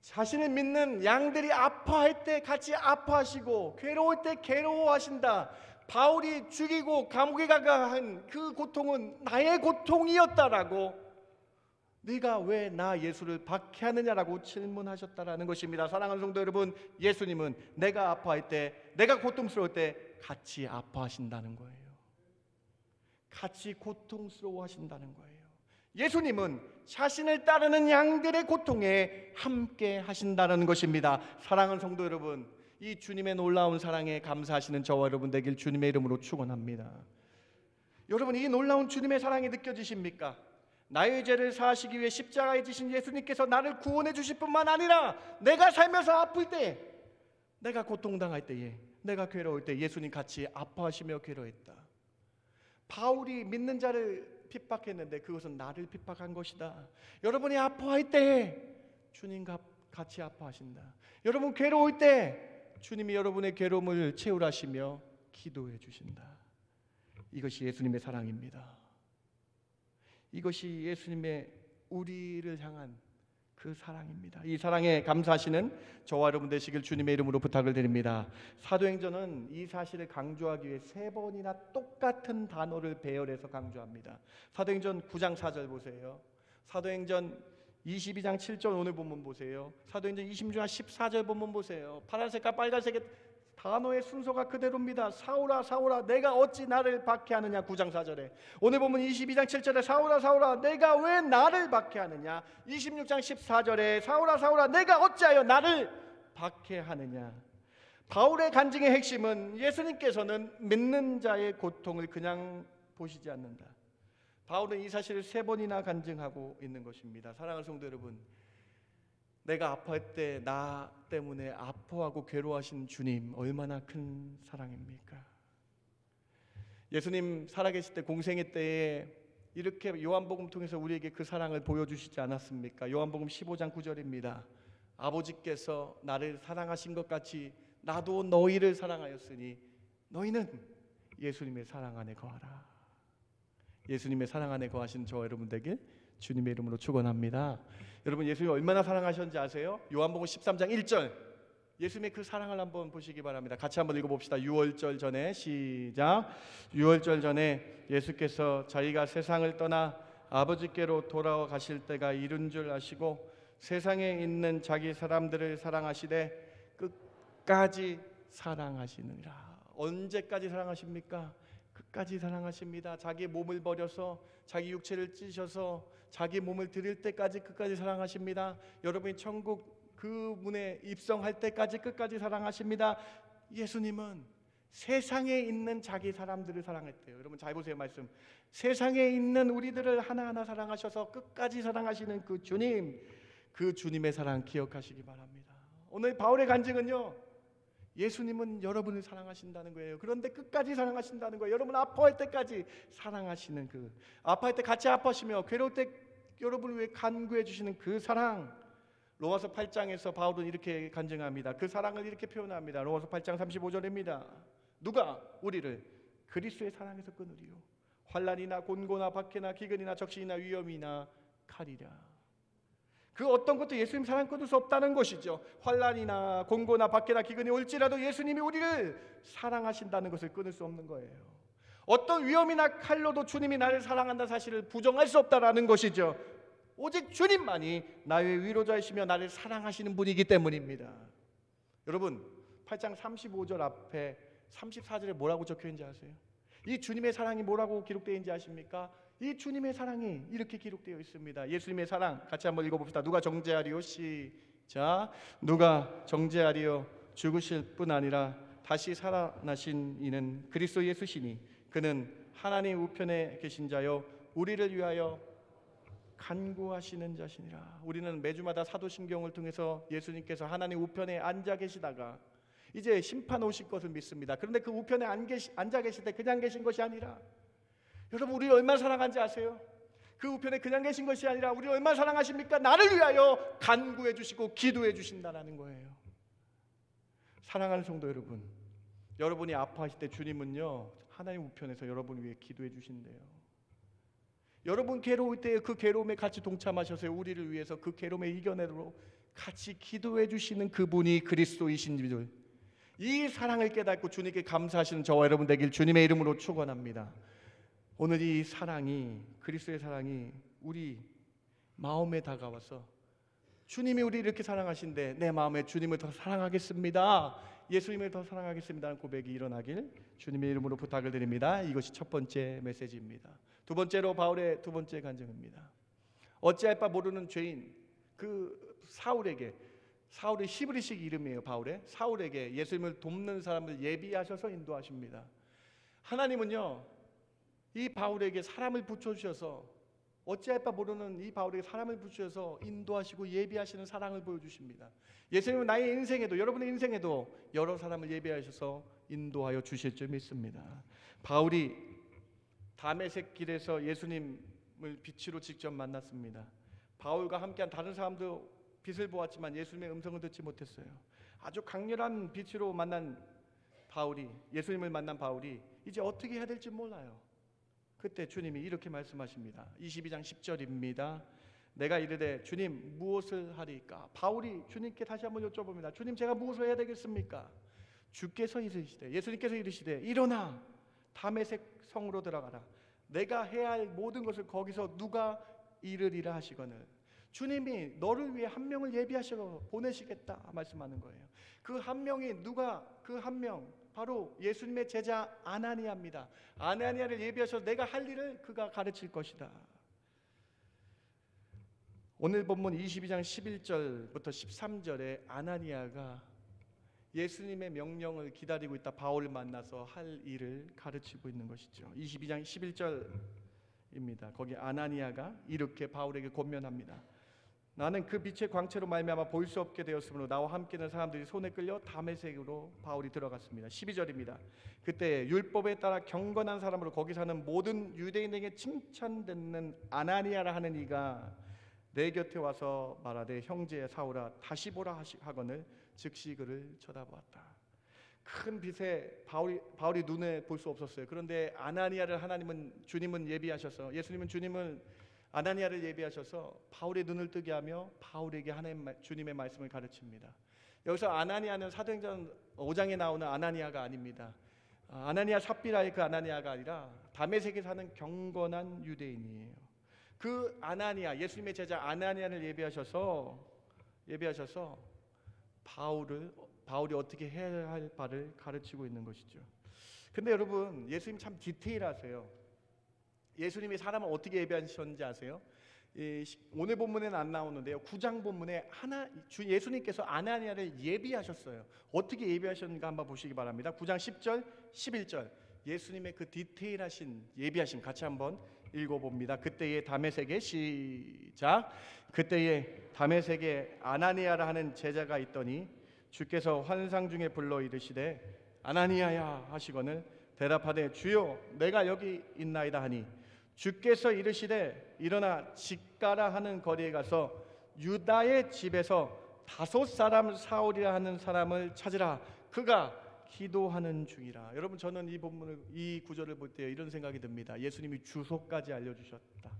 자신을 믿는 양들이 아파할 때 같이 아파하시고 괴로울 때 괴로워하신다. 바울이 죽이고 감옥에 가가 한 그 고통은 나의 고통이었다라고 네가 왜 나 예수를 박해하느냐라고 질문하셨다라는 것입니다. 사랑하는 성도 여러분, 예수님은 내가 아파할 때, 내가 고통스러울 때 같이 아파하신다는 거예요. 같이 고통스러워하신다는 거예요. 예수님은 자신을 따르는 양들의 고통에 함께 하신다는 것입니다. 사랑하는 성도 여러분, 이 주님의 놀라운 사랑에 감사하시는 저와 여러분 되길 주님의 이름으로 축원합니다. 여러분 이 놀라운 주님의 사랑이 느껴지십니까? 나의 죄를 사하시기 위해 십자가에 지신 예수님께서 나를 구원해 주실 뿐만 아니라 내가 살면서 아플 때, 내가 고통당할 때에, 내가 괴로울 때 예수님 같이 아파하시며 괴로웠다. 바울이 믿는 자를 핍박했는데 그것은 나를 핍박한 것이다. 여러분이 아파할 때 주님과 같이 아파하신다. 여러분 괴로울 때 주님이 여러분의 괴로움을 채우라시며 기도해 주신다. 이것이 예수님의 사랑입니다. 이것이 예수님의 우리를 향한 그 사랑입니다. 이 사랑에 감사하시는 저와 여러분 되시길 주님의 이름으로 부탁을 드립니다. 사도행전은 이 사실을 강조하기 위해 3번이나 똑같은 단어를 배열해서 강조합니다. 사도행전 9장 4절 보세요. 사도행전 22장 7절 오늘 본문 보세요. 사도행전 26장 14절 본문 보세요. 파란색과 빨간색의 단어의 순서가 그대로입니다. 사울아 사울아 내가 어찌 나를 박해하느냐 9장 4절에. 오늘 보면 22장 7절에 사울아 사울아 내가 왜 나를 박해하느냐. 26장 14절에 사울아 사울아 내가 어찌하여 나를 박해하느냐. 바울의 간증의 핵심은 예수님께서는 믿는 자의 고통을 그냥 보시지 않는다. 바울은 이 사실을 3번이나 간증하고 있는 것입니다. 사랑하는 성도 여러분, 내가 아파할 때 나 때문에 아파하고 괴로워하신 주님 얼마나 큰 사랑입니까? 예수님 살아계실 때 공생애 때에 이렇게 요한복음 통해서 우리에게 그 사랑을 보여주시지 않았습니까? 요한복음 15장 9절입니다. 아버지께서 나를 사랑하신 것 같이 나도 너희를 사랑하였으니 너희는 예수님의 사랑 안에 거하라. 예수님의 사랑 안에 거하신 저 여러분 되길 주님의 이름으로 축원합니다. 여러분, 예수님이 얼마나 사랑하셨는지 아세요? 요한복음 13장 1절, 예수님의 그 사랑을 한번 보시기 바랍니다. 같이 한번 읽어봅시다. 유월절 전에, 시작. 유월절 전에 예수께서 자기가 세상을 떠나 아버지께로 돌아가실 때가 이른 줄 아시고 세상에 있는 자기 사람들을 사랑하시되 끝까지 사랑하시느니라. 언제까지 사랑하십니까? 끝까지 사랑하십니다. 자기 몸을 버려서 자기 육체를 찢으셔서 자기 몸을 드릴 때까지 끝까지 사랑하십니다. 여러분이 천국 그 문에 입성할 때까지 끝까지 사랑하십니다. 예수님은 세상에 있는 자기 사람들을 사랑했대요. 여러분 잘 보세요. 말씀, 세상에 있는 우리들을 하나하나 사랑하셔서 끝까지 사랑하시는 그 주님, 그 주님의 사랑 기억하시기 바랍니다. 오늘 바울의 간증은요, 예수님은 여러분을 사랑하신다는 거예요. 그런데 끝까지 사랑하신다는 거예요. 여러분 아파할 때까지 사랑하시는, 그 아파할 때 같이 아파하시며 괴로울 때 여러분을 위해 간구해 주시는 그 사랑. 로마서 8장에서 바울은 이렇게 간증합니다. 그 사랑을 이렇게 표현합니다. 로마서 8장 35절입니다. 누가 우리를 그리스도의 사랑에서 끊으리요? 환난이나 곤고나 박해나 기근이나 적신이나 위험이나 칼이랴. 그 어떤 것도 예수님 사랑 끊을 수 없다는 것이죠. 환난이나 곤고나 박해나 기근이 올지라도 예수님이 우리를 사랑하신다는 것을 끊을 수 없는 거예요. 어떤 위험이나 칼로도 주님이 나를 사랑한다는 사실을 부정할 수 없다라는 것이죠. 오직 주님만이 나의 위로자이시며 나를 사랑하시는 분이기 때문입니다. 여러분 8장 35절 앞에 34절에 뭐라고 적혀있는지 아세요? 이 주님의 사랑이 뭐라고 기록되어 있는지 아십니까? 이 주님의 사랑이 이렇게 기록되어 있습니다. 예수님의 사랑 같이 한번 읽어봅시다. 누가 정죄하리요? 시작. 누가 정죄하리요? 죽으실 뿐 아니라 다시 살아나신 이는 그리스도 예수시니 그는 하나님 우편에 계신 자요 우리를 위하여 간구하시는 자시니라. 우리는 매주마다 사도신경을 통해서 예수님께서 하나님 우편에 앉아 계시다가 이제 심판 오실 것을 믿습니다. 그런데 그 우편에 앉아 계실 때 그냥 계신 것이 아니라, 여러분 우리를 얼마나 사랑한지 아세요? 그 우편에 그냥 계신 것이 아니라 우리를 얼마나 사랑하십니까? 나를 위하여 간구해 주시고 기도해 주신다라는 거예요. 사랑하는 성도 여러분, 여러분이 아파하실 때 주님은요 하나님 우편에서 여러분을 위해 기도해 주신대요. 여러분 괴로울 때 그 괴로움에 같이 동참하셔서 우리를 위해서 그 괴로움에 이겨내도록 같이 기도해 주시는 그분이 그리스도이신 줄, 이 사랑을 깨닫고 주님께 감사하시는 저와 여러분 되길 주님의 이름으로 축원합니다. 오늘 이 사랑이, 그리스도의 사랑이 우리 마음에 다가와서 주님이 우리 이렇게 사랑하신데 내 마음에 주님을 더 사랑하겠습니다, 예수님을 더 사랑하겠습니다는 고백이 일어나길 주님의 이름으로 부탁을 드립니다. 이것이 첫 번째 메시지입니다. 두 번째로 바울의 두 번째 간증입니다. 어찌할 바 모르는 죄인 그 사울에게, 사울의 히브리식 이름이에요. 바울의 사울에게 예수님을 돕는 사람을 예비하셔서 인도하십니다. 하나님은요 이 바울에게 사람을 붙여주셔서, 어찌할 바 모르는 이 바울에게 사람을 붙여서 인도하시고 예비하시는 사랑을 보여주십니다. 예수님은 나의 인생에도, 여러분의 인생에도 여러 사람을 예비하셔서 인도하여 주실 줄 믿습니다. 바울이 다메섹 길에서 예수님을 빛으로 직접 만났습니다. 바울과 함께한 다른 사람도 빛을 보았지만 예수님의 음성을 듣지 못했어요. 아주 강렬한 빛으로 만난 바울이, 예수님을 만난 바울이 이제 어떻게 해야 될지 몰라요. 그때 주님이 이렇게 말씀하십니다. 22장 10절입니다. 내가 이르되 주님 무엇을 하리까? 바울이 주님께 다시 한번 여쭤봅니다. 주님 제가 무엇을 해야 되겠습니까? 주께서 이르시되, 예수님께서 이르시되 일어나 다메섹 성으로 들어가라. 내가 해야 할 모든 것을 거기서 누가 이르리라 하시거늘. 주님이 너를 위해 한 명을 예비하셔서 보내시겠다 말씀하는 거예요. 그 한 명이 누가, 그 한 명 바로 예수님의 제자 아나니아입니다. 아나니아를 예비하셔서 내가 할 일을 그가 가르칠 것이다. 오늘 본문 22장 11절부터 13절에 아나니아가 예수님의 명령을 기다리고 있다 바울을 만나서 할 일을 가르치고 있는 것이죠. 22장 11절입니다. 거기 아나니아가 이렇게 바울에게 권면합니다. 나는 그 빛의 광채로 말미암아 볼 수 없게 되었으므로 나와 함께 있는 사람들이 손에 끌려 다메섹으로 바울이 들어갔습니다. 12절입니다. 그때 율법에 따라 경건한 사람으로 거기 사는 모든 유대인에게 칭찬받는 아나니아라 하는 이가 내 곁에 와서 말하되 형제 사울아 다시 보라 하거늘 즉시 그를 쳐다보았다. 큰 빛에 바울이 눈에 볼 수 없었어요. 그런데 아나니아를 주님은 예비하셔서, 예수님은 아나니아를 예비하셔서 바울의 눈을 뜨게 하며 바울에게 주님의 말씀을 가르칩니다. 여기서 아나니아는 사도행전 5장에 나오는 아나니아가 아닙니다. 아나니아 삽비라의 그 아나니아가 아니라 다메섹에 사는 경건한 유대인이에요. 그 아나니아, 예수님의 제자 아나니아를 예비하셔서 바울이 어떻게 해야 할 바를 가르치고 있는 것이죠. 근데 여러분, 예수님 참 디테일하세요. 예수님이 사람을 어떻게 예비하셨는지 아세요? 오늘 본문에는 안 나오는데요, 9장 본문에 예수님께서 아나니아를 예비하셨어요. 어떻게 예비하셨는가 한번 보시기 바랍니다. 9장 10절 11절 예수님의 그 디테일하신 예비하심 같이 한번 읽어봅니다. 그때에 다메섹에 시작. 그때에 다메섹에 아나니아라 하는 제자가 있더니 주께서 환상 중에 불러 이르시되 아나니아야 하시거늘 대답하되 주여 내가 여기 있나이다 하니 주께서 이르시되 일어나 직가라 하는 거리에 가서 유다의 집에서 다섯 사람 사울이라 하는 사람을 찾으라 그가 기도하는 중이라. 여러분, 저는 이 구절을 볼 때 이런 생각이 듭니다. 예수님이 주소까지 알려주셨다.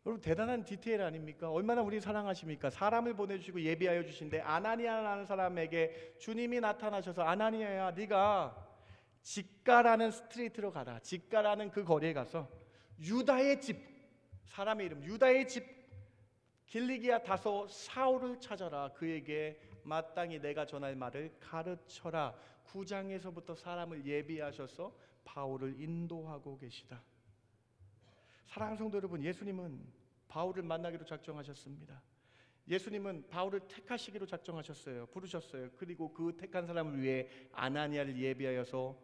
여러분, 대단한 디테일 아닙니까? 얼마나 우리 사랑하십니까? 사람을 보내주시고 예비하여 주신데 아나니아라는 사람에게 주님이 나타나셔서 아나니아야 네가 직가라는 스트리트로 가라. 직가라는 그 거리에 가서 유다의 집, 사람의 이름 유다의 집 길리기아 다소 사울을 찾아라. 그에게 마땅히 내가 전할 말을 가르쳐라. 9장에서부터 사람을 예비하셔서 바울을 인도하고 계시다. 사랑하는 성도 여러분, 예수님은 바울을 만나기로 작정하셨습니다. 예수님은 바울을 택하시기로 작정하셨어요. 부르셨어요. 그리고 그 택한 사람을 위해 아나니아를 예비하여서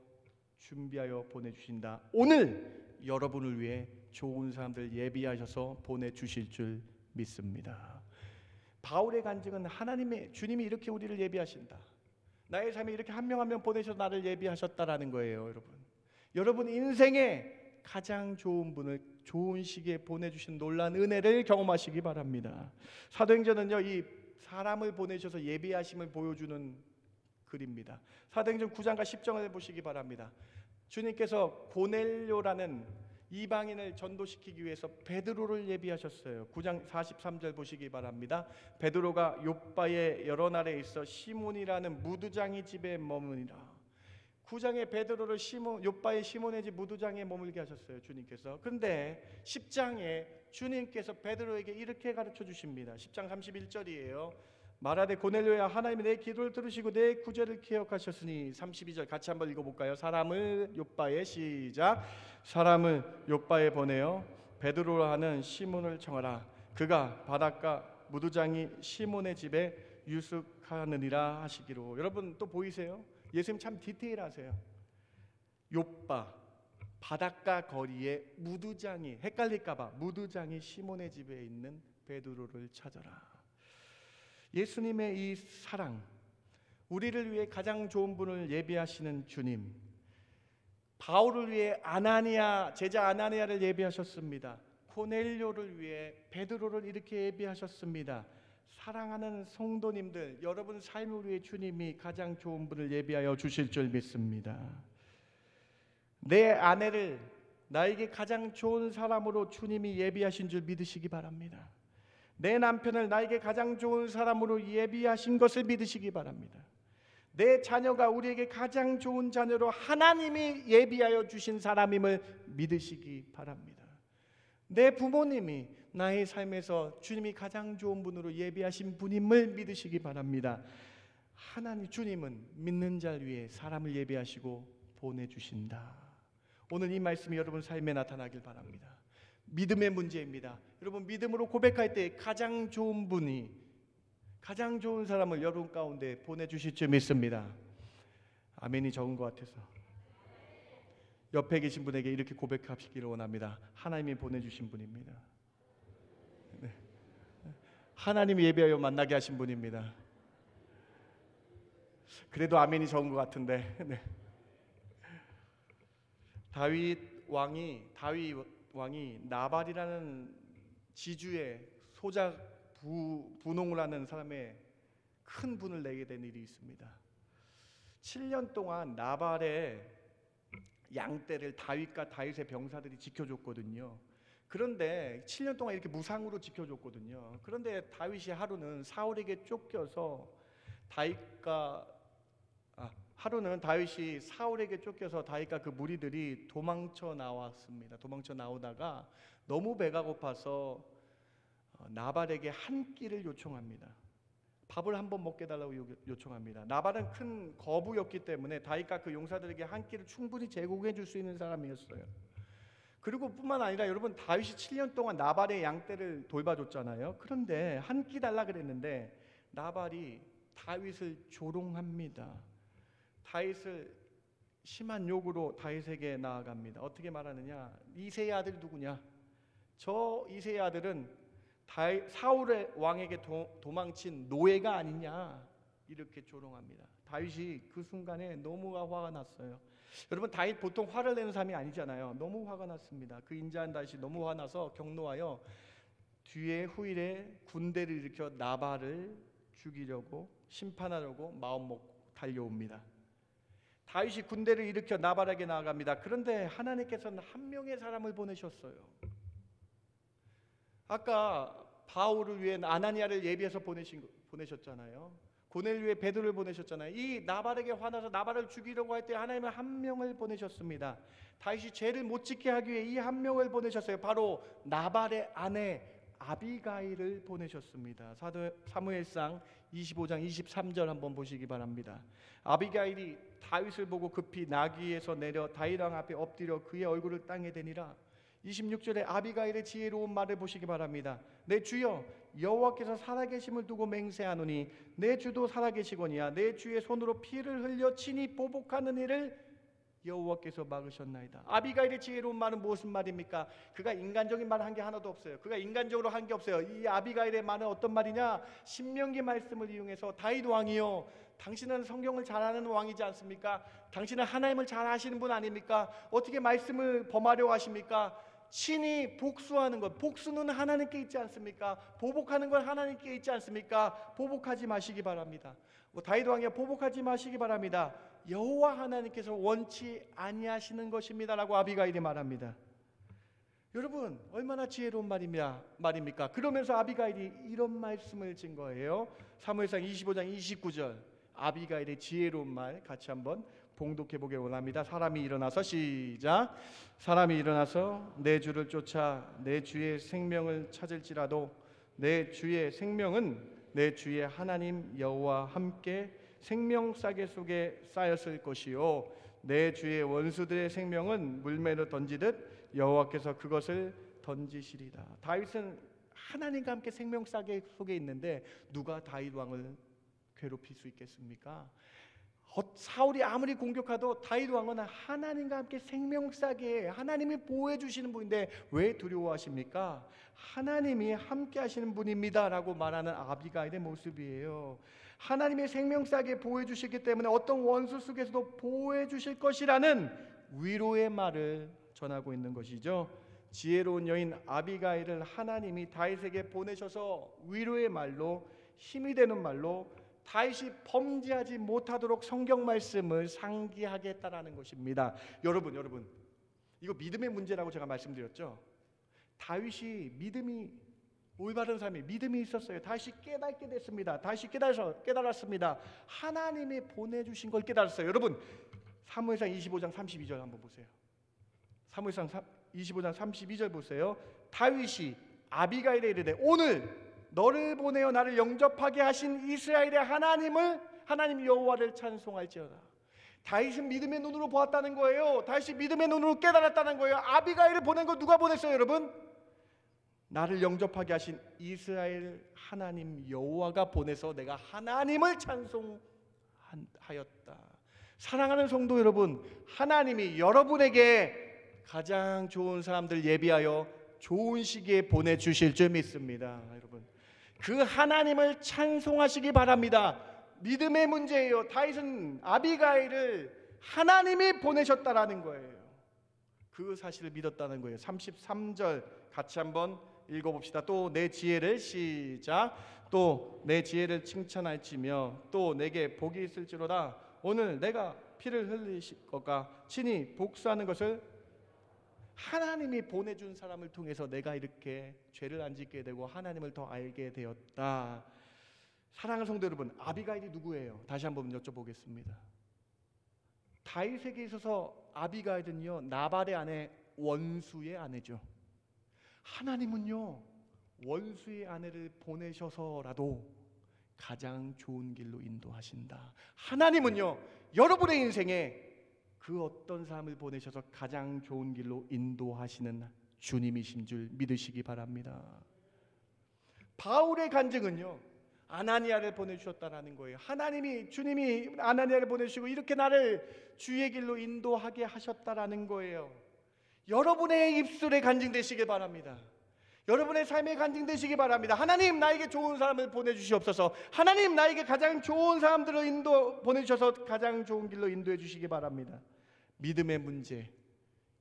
준비하여 보내주신다. 오늘 여러분을 위해 좋은 사람들 예비하셔서 보내주실 줄 믿습니다. 바울의 간증은 주님이 이렇게 우리를 예비하신다. 나의 삶에 이렇게 한 명 한 명 보내셔서 나를 예비하셨다라는 거예요. 여러분 인생에 가장 좋은 분을 좋은 시기에 보내주신 놀라운 은혜를 경험하시기 바랍니다. 사도행전은요, 이 사람을 보내셔서 예비하심을 보여주는 글입니다. 사도행전 9장과 10장을 보시기 바랍니다. 주님께서 고넬료라는 이방인을 전도시키기 위해서 베드로를 예비하셨어요. 9장 43절 보시기 바랍니다. 베드로가 욥바의 여러 날에 있어 시몬이라는 무두장이 집에 머무니라. 9장에 베드로를 욥바의 시몬의 집 무두장에 머물게 하셨어요, 주님께서. 그런데 10장에 주님께서 베드로에게 이렇게 가르쳐 주십니다. 10장 31절이에요. 말하되 고넬료야 하나님이 내 기도를 들으시고 내 구제를 기억하셨으니 32절 같이 한번 읽어볼까요? 사람을 욥바에 시작. 사람을 욥바에 보내어 베드로라 하는 시몬을 청하라. 그가 바닷가 무두장이 시몬의 집에 유숙하느니라 하시기로. 여러분 또 보이세요? 예수님 참 디테일하세요. 욥바 바닷가 거리에 무두장이, 헷갈릴까봐 무두장이 시몬의 집에 있는 베드로를 찾아라. 예수님의 이 사랑, 우리를 위해 가장 좋은 분을 예비하시는 주님, 바울을 위해 제자 아나니아를 예비하셨습니다. 고넬료를 위해 베드로를 이렇게 예비하셨습니다. 사랑하는 성도님들, 여러분 삶을 위해 주님이 가장 좋은 분을 예비하여 주실 줄 믿습니다. 내 아내를 나에게 가장 좋은 사람으로 주님이 예비하신 줄 믿으시기 바랍니다. 내 남편을 나에게 가장 좋은 사람으로 예비하신 것을 믿으시기 바랍니다. 내 자녀가 우리에게 가장 좋은 자녀로 하나님이 예비하여 주신 사람임을 믿으시기 바랍니다. 내 부모님이 나의 삶에서 주님이 가장 좋은 분으로 예비하신 분임을 믿으시기 바랍니다. 주님은 믿는 자를 위해 사람을 예비하시고 보내주신다. 오늘 이 말씀이 여러분 삶에 나타나길 바랍니다. 믿음의 문제입니다. 여러분 믿음으로 고백할 때 가장 좋은 분이 가장 좋은 사람을 여러분 가운데 보내주실 줄 믿습니다. 아멘이 적은 것 같아서 옆에 계신 분에게 이렇게 고백하시기를 원합니다. 하나님이 보내주신 분입니다. 네. 하나님이 예비하여 만나게 하신 분입니다. 그래도 아멘이 적은 것 같은데. 네. 다윗 왕이 나발이라는 지주의 소작 분홍을 하는 사람의 큰 분을 내게 된 일이 있습니다. 7년 동안 나발의 양떼를 다윗과 다윗의 병사들이 지켜줬거든요. 그런데 7년 동안 이렇게 무상으로 지켜줬거든요. 그런데 다윗이 하루는 사울에게 쫓겨서 다윗과 그 무리들이 도망쳐 나왔습니다. 도망쳐 나오다가 너무 배가 고파서 나발에게 한 끼를 요청합니다. 밥을 한번 먹게 달라고 요청합니다. 나발은 큰 거부였기 때문에 다윗과 그 용사들에게 한 끼를 충분히 제공해 줄 수 있는 사람이었어요. 그리고 뿐만 아니라 여러분, 다윗이 7년 동안 나발의 양떼를 돌봐줬잖아요. 그런데 한 끼 달라 그랬는데 나발이 다윗을 조롱합니다. 다윗을 심한 욕으로 다윗에게 나아갑니다. 어떻게 말하느냐? 이새의 아들이 누구냐? 저 이새의 아들은 사울의 왕에게 도망친 노예가 아니냐? 이렇게 조롱합니다. 다윗이 그 순간에 너무 화가 났어요. 여러분, 다윗 보통 화를 내는 사람이 아니잖아요. 너무 화가 났습니다. 그 인자한 다윗이 너무 화나서 경노하여 뒤에 후일에 군대를 일으켜 나발을 죽이려고 심판하려고 마음먹고 달려옵니다. 다윗이 군대를 일으켜 나발에게 나아갑니다. 그런데 하나님께서는 한 명의 사람을 보내셨어요. 아까 바울을 위해 아나니아를 예비해서 보내셨잖아요. 고넬 위해 베드로를 보내셨잖아요. 이 나발에게 화나서 나발을 죽이려고 할 때 하나님은 한 명을 보내셨습니다. 다윗이 죄를 못 짓게 하기 위해 이 한 명을 보내셨어요. 바로 나발의 아내 아비가일을 보내셨습니다. 사무엘상 25장 23절 한번 보시기 바랍니다. 아비가일이 다윗을 보고 급히 나귀에서 내려 다윗 왕 앞에 엎드려 그의 얼굴을 땅에 대니라. 26절에 아비가일의 지혜로운 말을 보시기 바랍니다. 내 주여, 여호와께서 살아계심을 두고 맹세하노니 내 주도 살아계시거니와 내 주의 손으로 피를 흘려 친히 보복하는 일을 여호와께서 막으셨나이다. 아비가일의 지혜로운 말은 무슨 말입니까? 그가 인간적인 말을 한 게 하나도 없어요. 그가 인간적으로 한 게 없어요. 이 아비가일의 말은 어떤 말이냐? 신명기 말씀을 이용해서 다윗 왕이요, 당신은 성경을 잘 아는 왕이지 않습니까? 당신은 하나님을 잘 아시는 분 아닙니까? 어떻게 말씀을 범하려고 하십니까? 친히 복수하는 것, 복수는 하나님께 있지 않습니까? 보복하는 건 하나님께 있지 않습니까? 보복하지 마시기 바랍니다. 다윗 왕이여, 보복하지 마시기 바랍니다. 여호와 하나님께서 원치 아니하시는 것입니다라고 아비가일이 말합니다. 여러분, 얼마나 지혜로운 말입니까? 그러면서 아비가일이 이런 말씀을 진 거예요. 사무엘상 25장 29절, 아비가일의 지혜로운 말 같이 한번 봉독해 보기 원합니다. 사람이 일어나서, 시작. 사람이 일어나서 내 주를 쫓아 내 주의 생명을 찾을지라도 내 주의 생명은 내 주의 하나님 여호와 함께 생명 싸개 속에 쌓였을 것이요, 내 주의 원수들의 생명은 물매로 던지듯 여호와께서 그것을 던지시리라. 다윗은 하나님과 함께 생명 싸개 속에 있는데 누가 다윗 왕을 괴롭힐 수 있겠습니까? 사울이 아무리 공격하도 다윗 왕은 하나님과 함께 생명 싸게 하나님이 보호해 주시는 분인데 왜 두려워하십니까? 하나님이 함께 하시는 분입니다라고 말하는 아비가일의 모습이에요. 하나님의 생명 싸게 보호해 주시기 때문에 어떤 원수 속에서도 보호해 주실 것이라는 위로의 말을 전하고 있는 것이죠. 지혜로운 여인 아비가일을 하나님이 다윗에게 보내셔서 위로의 말로, 힘이 되는 말로 다윗이 범죄하지 못하도록 성경 말씀을 상기하게 했다라는 것입니다. 여러분, 이거 믿음의 문제라고 제가 말씀드렸죠. 다윗이 믿음이 올바른 사람이 믿음이 있었어요. 다윗이 깨닫게 됐습니다. 다윗이 깨달았습니다. 하나님이 보내주신 걸 깨달았어요. 여러분, 사무엘상 25장 32절 한번 보세요. 사무엘상 25장 32절 보세요. 다윗이 아비가일에 이르되 오늘 너를 보내어 나를 영접하게 하신 이스라엘의 하나님 여호와를 찬송할지어다. 다윗은 믿음의 눈으로 보았다는 거예요. 다윗이 믿음의 눈으로 깨달았다는 거예요. 아비가일을 보낸 거 누가 보냈어요, 여러분? 나를 영접하게 하신 이스라엘 하나님 여호와가 보내서 내가 하나님을 찬송하였다. 사랑하는 성도 여러분, 하나님이 여러분에게 가장 좋은 사람들 예비하여 좋은 시기에 보내주실 줄 믿습니다. 여러분, 그 하나님을 찬송하시기 바랍니다. 믿음의 문제예요. 다윗은 아비가일을 하나님이 보내셨다라는 거예요. 그 사실을 믿었다는 거예요. 33절 같이 한번 읽어봅시다. 또 내 지혜를 시작. 또 내 지혜를 칭찬할지며 또 내게 복이 있을지로다. 오늘 내가 피를 흘리실 것과 친히 복수하는 것을 하나님이 보내준 사람을 통해서 내가 이렇게 죄를 안 짓게 되고 하나님을 더 알게 되었다. 사랑하는 성도 여러분, 아비가일이 누구예요? 다시 한번 여쭤보겠습니다. 다윗에게 있어서 아비가일은요, 나발의 아내, 원수의 아내죠. 하나님은요, 원수의 아내를 보내셔서라도 가장 좋은 길로 인도하신다. 하나님은요, 여러분의 인생에 그 어떤 사람을 보내셔서 가장 좋은 길로 인도하시는 주님이신 줄 믿으시기 바랍니다. 바울의 간증은요, 아나니아를 보내주셨다라는 거예요. 주님이 아나니아를 보내주시고 이렇게 나를 주의 길로 인도하게 하셨다라는 거예요. 여러분의 입술에 간증되시길 바랍니다. 여러분의 삶에 간증되시기 바랍니다. 하나님, 나에게 좋은 사람을 보내주시옵소서. 하나님, 나에게 가장 좋은 사람들을 보내주셔서 가장 좋은 길로 인도해 주시기 바랍니다. 믿음의 문제,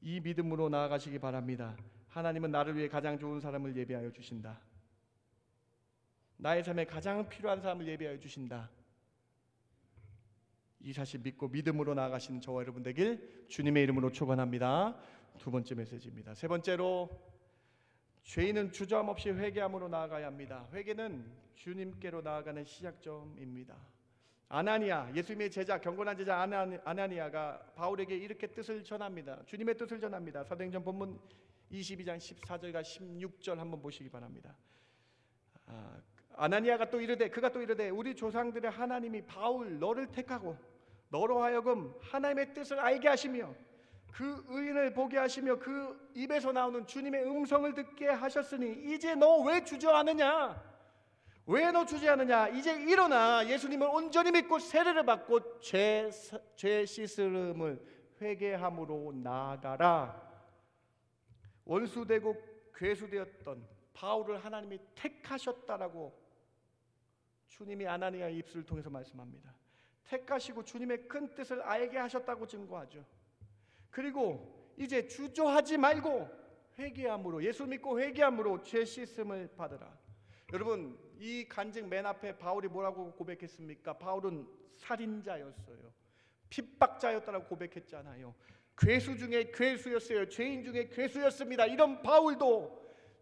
이 믿음으로 나아가시기 바랍니다. 하나님은 나를 위해 가장 좋은 사람을 예비하여 주신다. 나의 삶에 가장 필요한 사람을 예비하여 주신다. 이 사실 믿고 믿음으로 나아가시는 저와 여러분 되길 주님의 이름으로 축원합니다. 두 번째 메시지입니다. 세 번째로, 죄인은 주저함 없이 회개함으로 나아가야 합니다. 회개는 주님께로 나아가는 시작점입니다. 아나니아, 예수님의 제자, 경건한 제자 아나니아가 바울에게 이렇게 뜻을 전합니다. 주님의 뜻을 전합니다. 사도행전 본문 22장 14절과 16절 한번 보시기 바랍니다. 아나니아가 또 이르되 우리 조상들의 하나님이 바울 너를 택하고 너로 하여금 하나님의 뜻을 알게 하시며 그 의인을 보게 하시며 그 입에서 나오는 주님의 음성을 듣게 하셨으니 이제 너 왜 주저하느냐? 왜 너 주저하느냐? 이제 일어나 예수님을 온전히 믿고 세례를 받고 죄 씻음을 회개함으로 나아가라. 원수되고 괴수되었던 바울을 하나님이 택하셨다라고 주님이 아나니아의 입술을 통해서 말씀합니다. 택하시고 주님의 큰 뜻을 알게 하셨다고 증거하죠. 그리고 이제 주저하지 말고 회개함으로, 예수 믿고 회개함으로 죄 씻음을 받으라. 여러분, 이 간증 맨 앞에 바울이 뭐라고 고백했습니까? 바울은 살인자였어요. 핍박자였다라고 고백했잖아요. 괴수 중에 괴수였어요. 죄인 중에 괴수였습니다. 이런 바울도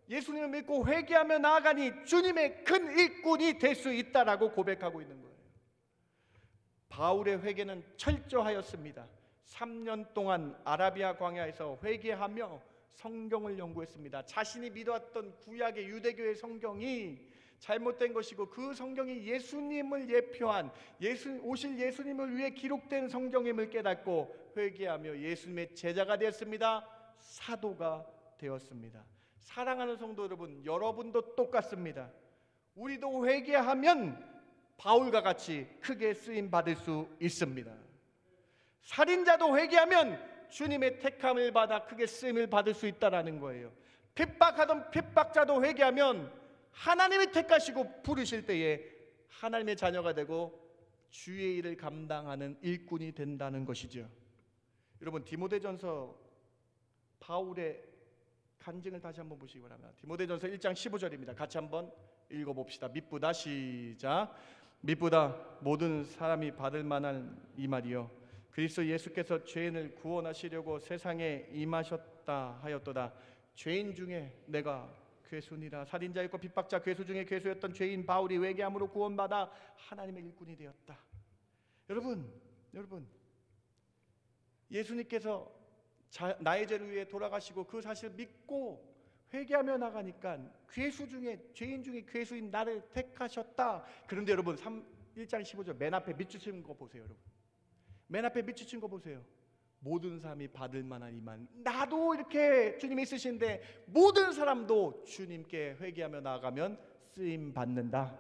예수님을 믿고 회개하며 나아가니 주님의 큰 일꾼이 될 수 있다라고 고백하고 있는 거예요. 바울의 회개는 철저하였습니다. 3년 동안 아라비아 광야에서 회개하며 성경을 연구했습니다. 자신이 믿어왔던 구약의 유대교의 성경이 잘못된 것이고 그 성경이 예수님을 예표한 오실 예수님을 위해 기록된 성경임을 깨닫고 회개하며 예수님의 제자가 되었습니다. 사도가 되었습니다. 사랑하는 성도 여러분, 여러분도 똑같습니다. 우리도 회개하면 바울과 같이 크게 쓰임 받을 수 있습니다. 살인자도 회개하면 주님의 택함을 받아 크게 쓰임을 받을 수 있다라는 거예요. 핍박하던 핍박자도 회개하면 하나님이 택하시고 부르실 때에 하나님의 자녀가 되고 주의 일을 감당하는 일꾼이 된다는 것이죠. 여러분, 디모데전서 바울의 간증을 다시 한번 보시기 바랍니다. 디모데전서 1장 15절입니다. 같이 한번 읽어봅시다. 밑보다 시작. 밑보다 모든 사람이 받을 만한 이 말이요, 그리스도 예수께서 죄인을 구원하시려고 세상에 임하셨다 하였도다. 죄인 중에 내가 괴수니라. 살인자였고 핍박자, 괴수 중에 괴수였던 죄인 바울이 회개함으로 구원받아 하나님의 일꾼이 되었다. 여러분, 예수님께서 나의 죄를 위해 돌아가시고 그 사실을 믿고 회개하며 나가니까 괴수 중에, 죄인 중에 괴수인 나를 택하셨다. 그런데 여러분, 1장 15절 맨 앞에 밑줄친 거 보세요. 여러분, 맨 앞에 밑줄친 거 보세요. 모든 사람이 받을 만한 이만, 나도 이렇게 주님이 쓰시는데 모든 사람도 주님께 회개하며 나아가면 쓰임 받는다.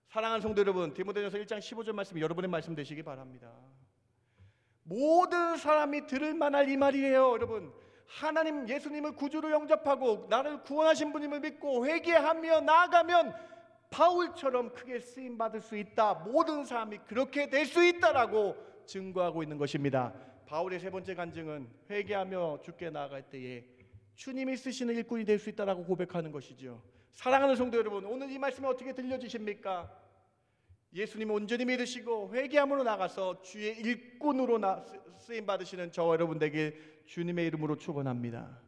사랑하는 성도 여러분, 디모데전서 1장 15절 말씀 여러분의 말씀 되시기 바랍니다. 모든 사람이 들을 만할 이 말이에요. 여러분, 하나님 예수님을 구주로 영접하고 나를 구원하신 분임을 믿고 회개하며 나아가면 바울처럼 크게 쓰임 받을 수 있다. 모든 사람이 그렇게 될 수 있다라고 증거하고 있는 것입니다. 바울의 세 번째 간증은 회개하며 주께 나아갈 때에 주님이 쓰시는 일꾼이 될 수 있다라고 고백하는 것이죠. 사랑하는 성도 여러분, 오늘 이 말씀이 어떻게 들려지십니까? 예수님 온전히 믿으시고 회개함으로 나가서 주의 일꾼으로 쓰임 받으시는 저와 여러분 되길 주님의 이름으로 축원합니다.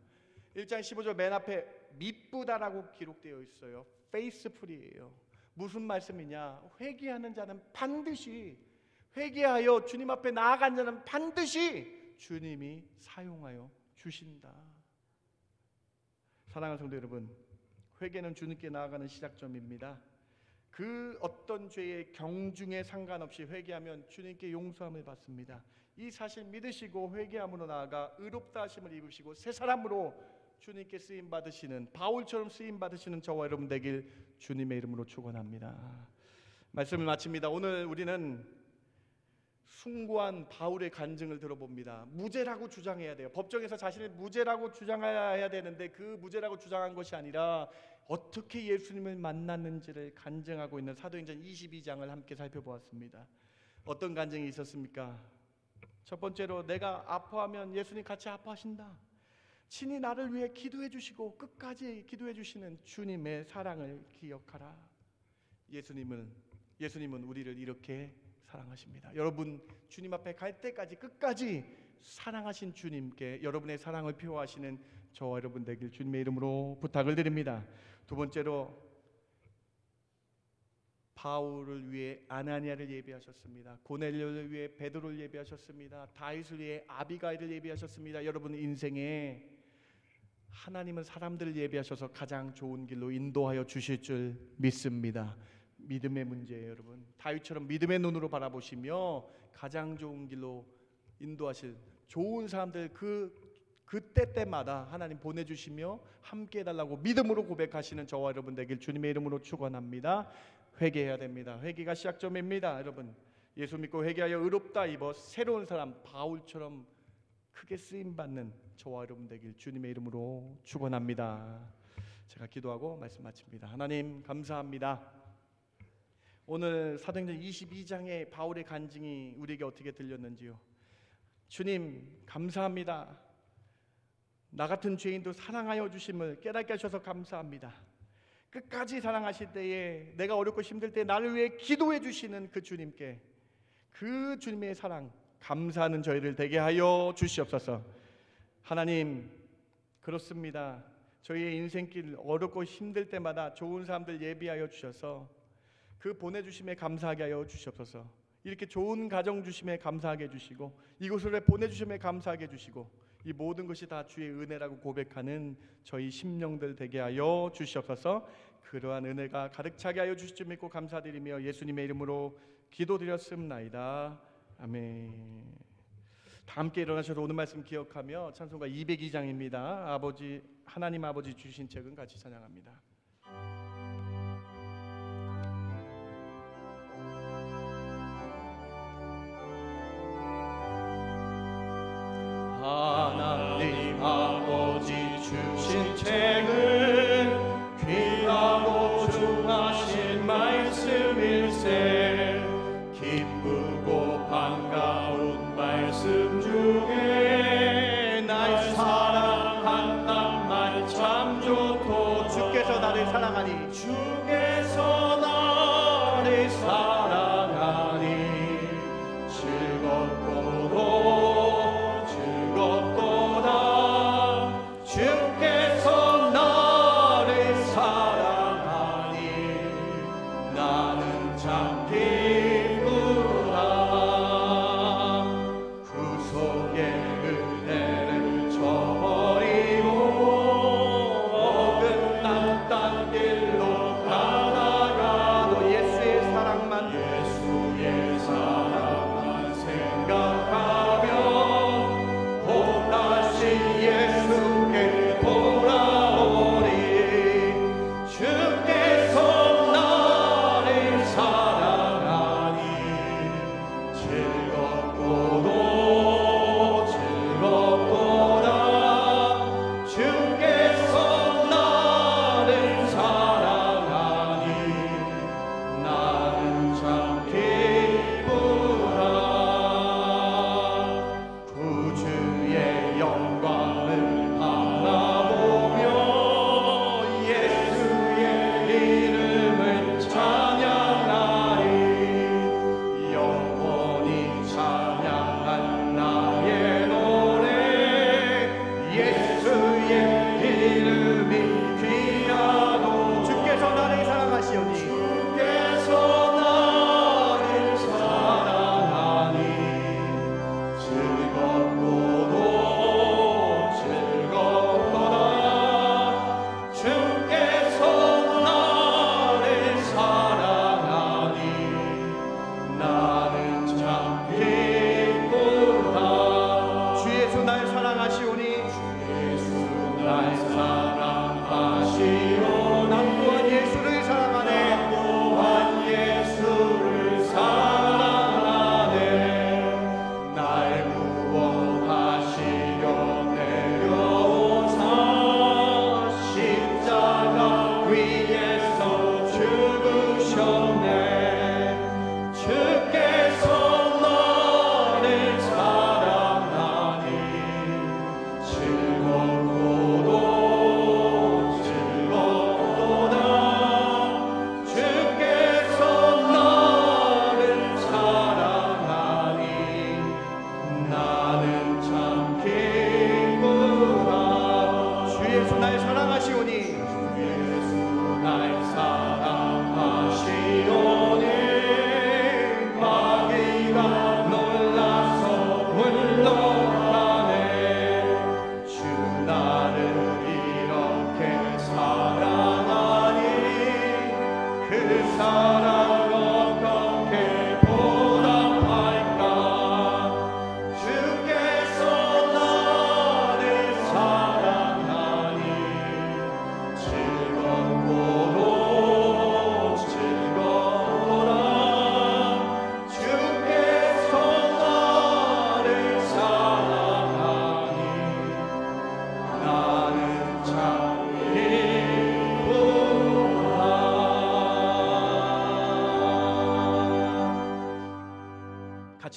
1장 15절 맨 앞에 미쁘다라고 기록되어 있어요. 페이스풀이에요. 무슨 말씀이냐? 회개하는 자는 반드시, 회개하여 주님 앞에 나아간 자는 반드시 주님이 사용하여 주신다. 사랑하는 성도 여러분, 회개는 주님께 나아가는 시작점입니다. 그 어떤 죄의 경중에 상관없이 회개하면 주님께 용서함을 받습니다. 이 사실 믿으시고 회개함으로 나아가 의롭다 하심을 입으시고 새 사람으로 주님께 쓰임 받으시는, 바울처럼 쓰임 받으시는 저와 여러분 되길 주님의 이름으로 축원합니다. 말씀을 마칩니다. 오늘 우리는 숭고한 바울의 간증을 들어봅니다. 무죄라고 주장해야 돼요. 법정에서 자신을 무죄라고 주장해야 되는데 그 무죄라고 주장한 것이 아니라 어떻게 예수님을 만났는지를 간증하고 있는 사도행전 22장을 함께 살펴보았습니다. 어떤 간증이 있었습니까? 첫 번째로, 내가 아파하면 예수님 같이 아파하신다. 친히 나를 위해 기도해 주시고 끝까지 기도해 주시는 주님의 사랑을 기억하라. 예수님은 우리를 이렇게 사랑하십니다. 여러분, 주님 앞에 갈 때까지 끝까지 사랑하신 주님께 여러분의 사랑을 표하시는 저와 여러분 되길 주님의 이름으로 부탁을 드립니다. 두 번째로, 바울을 위해 아나니아를 예비하셨습니다. 고넬료를 위해 베드로를 예비하셨습니다. 다윗을 위해 아비가일을 예비하셨습니다. 여러분 인생에 하나님은 사람들을 예비하셔서 가장 좋은 길로 인도하여 주실 줄 믿습니다. 믿음의 문제예요, 여러분. 다윗처럼 믿음의 눈으로 바라보시며 가장 좋은 길로 인도하실 좋은 사람들 그때 때마다 하나님 보내주시며 함께 해달라고 믿음으로 고백하시는 저와 여러분 되길 주님의 이름으로 축원합니다. 회개해야 됩니다. 회개가 시작점입니다. 여러분, 예수 믿고 회개하여 의롭다 입어 새로운 사람 바울처럼 크게 쓰임받는 저와 여러분 되길 주님의 이름으로 축원합니다. 제가 기도하고 말씀 마칩니다. 하나님 감사합니다. 오늘 사도행전 22장의 바울의 간증이 우리에게 어떻게 들렸는지요. 주님 감사합니다. 나 같은 죄인도 사랑하여 주심을 깨닫게 하셔서 감사합니다. 끝까지 사랑하실 때에 내가 어렵고 힘들 때 나를 위해 기도해 주시는 그 주님께, 그 주님의 사랑 감사하는 저희를 되게 하여 주시옵소서. 하나님 그렇습니다. 저희의 인생길 어렵고 힘들 때마다 좋은 사람들 예비하여 주셔서 그 보내주심에 감사하게 하여 주시옵소서. 이렇게 좋은 가정 주심에 감사하게 해주시고 이곳으로 보내주심에 감사하게 해주시고 이 모든 것이 다 주의 은혜라고 고백하는 저희 심령들 되게 하여 주시옵소서. 그러한 은혜가 가득 차게 하여 주실 줄 믿고 감사드리며 예수님의 이름으로 기도드렸습나이다. 아멘. 다 함께 일어나셔서 오늘 말씀 기억하며 찬송가 202장입니다. 하나님 아버지 주신 책은 같이 찬양합니다. 하나님 아버지 주신 책은 귀하고 중하신 말씀일세. 기쁘고 반가운 말씀 중에 날 사랑한단 말 참 좋고. 주께서 나를 사랑하니 주께서 나를 사랑하니 즐겁도다. 주께서 나를 사랑하니 나는 참 기쁘다. 구속의 은혜를 저버리고 어긋난 딴 길로 가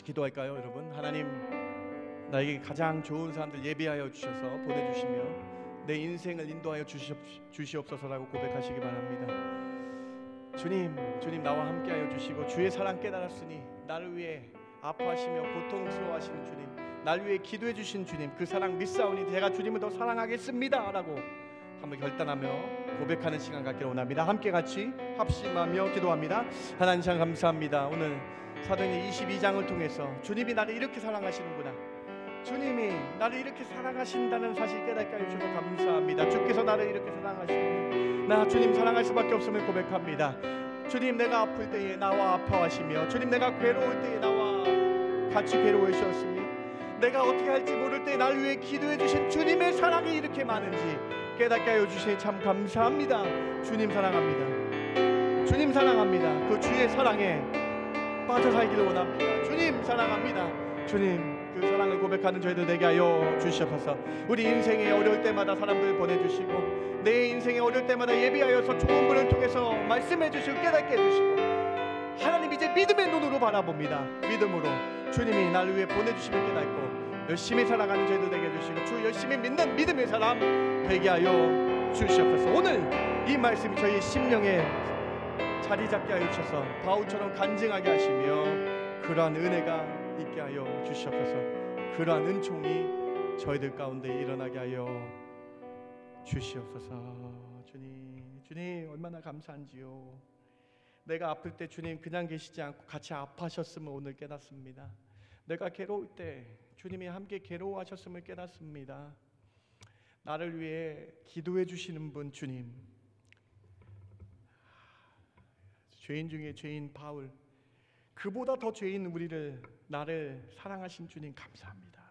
같이 기도할까요, 여러분? 하나님, 나에게 가장 좋은 사람들 예비하여 주셔서 보내주시며 내 인생을 인도하여 주시옵소서라고 고백하시기 바랍니다. 주님 나와 함께하여 주시고 주의 사랑 깨달았으니 나를 위해 아파하시며 고통스러워하시는 주님, 날 위해 기도해 주신 주님, 그 사랑 믿사오니 제가 주님을 더 사랑하겠습니다 라고 한번 결단하며 고백하는 시간 갖기를 원합니다. 함께 같이 합심하며 기도합니다. 하나님 참 감사합니다. 오늘 사도행전 22장을 통해서 주님이 나를 이렇게 사랑하시는구나, 주님이 나를 이렇게 사랑하신다는 사실 깨닫게 해주셔서 감사합니다. 주께서 나를 이렇게 사랑하시니 나 주님 사랑할 수밖에 없음을 고백합니다. 주님, 내가 아플 때에 나와 아파하시며 주님, 내가 괴로울 때에 나와 같이 괴로워해 주셨으며 내가 어떻게 할지 모를 때 날 위해 기도해 주신 주님의 사랑이 이렇게 많은지 깨닫게 하여 주시니 참 감사합니다. 주님 사랑합니다. 주님 사랑합니다. 그 주의 사랑에 빠져 살기를 원합니다. 주님 사랑합니다. 주님, 그 사랑을 고백하는 저희들 되게 하여 주시옵소서. 우리 인생에 어려울 때마다 사람들을 보내주시고 내 인생에 어려울 때마다 예비하여서 좋은 분을 통해서 말씀해 주시고 깨닫게 해주시고 하나님, 이제 믿음의 눈으로 바라봅니다. 믿음으로 주님이 나를 위해 보내주시면 깨닫고 열심히 살아가는 저희들 되게 해주시고 주 열심히 믿는 믿음의 사람 되게 하여 주시옵소서. 오늘 이 말씀이 저희의 심령에 자리 잡게 하여 주셔서 바울처럼 간증하게 하시며 그러한 은혜가 있게 하여 주시옵소서. 그러한 은총이 저희들 가운데 일어나게 하여 주시옵소서. 주님 얼마나 감사한지요. 내가 아플 때 주님 그냥 계시지 않고 같이 아파하셨음을 오늘 깨닫습니다. 내가 괴로울 때 주님이 함께 괴로워하셨음을 깨닫습니다. 나를 위해 기도해 주시는 분 주님, 죄인 중에 죄인 바울, 그보다 더 죄인 나를 사랑하신 주님 감사합니다.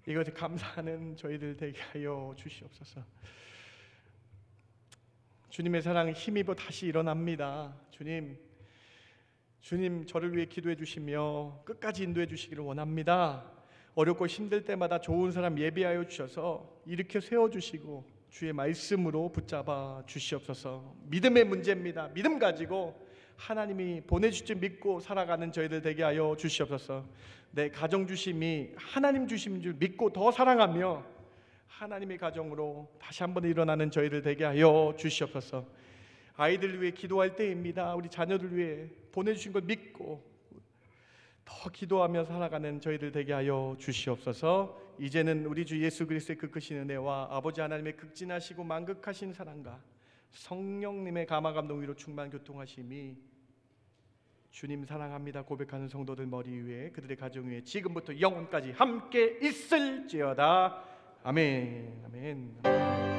이것에 감사하는 저희들 되게 하여 주시옵소서. 주님의 사랑 힘입어 다시 일어납니다. 주님 저를 위해 기도해 주시며 끝까지 인도해 주시기를 원합니다. 어렵고 힘들 때마다 좋은 사람 예비하여 주셔서 일으켜 세워주시고 주의 말씀으로 붙잡아 주시옵소서. 믿음의 문제입니다. 믿음 가지고 하나님이 보내주실 줄 믿고 살아가는 저희들 되게 하여 주시옵소서. 내 가정 주심이 하나님 주심인 줄 믿고 더 사랑하며 하나님의 가정으로 다시 한번 일어나는 저희들 되게 하여 주시옵소서. 아이들 위해 기도할 때입니다. 우리 자녀들 위해 보내주신 것 믿고 더 기도하며 살아가는 저희들 되게 하여 주시옵소서. 이제는 우리 주 예수 그리스도의 그 크신 은혜와 아버지 하나님의 극진하시고 만극하신 사랑과 성령님의 감화 감동 위로 충만 교통하심이 주님 사랑합니다 고백하는 성도들 머리 위에 그들의 가정 위에 지금부터 영원까지 함께 있을지어다. 아멘. 아멘.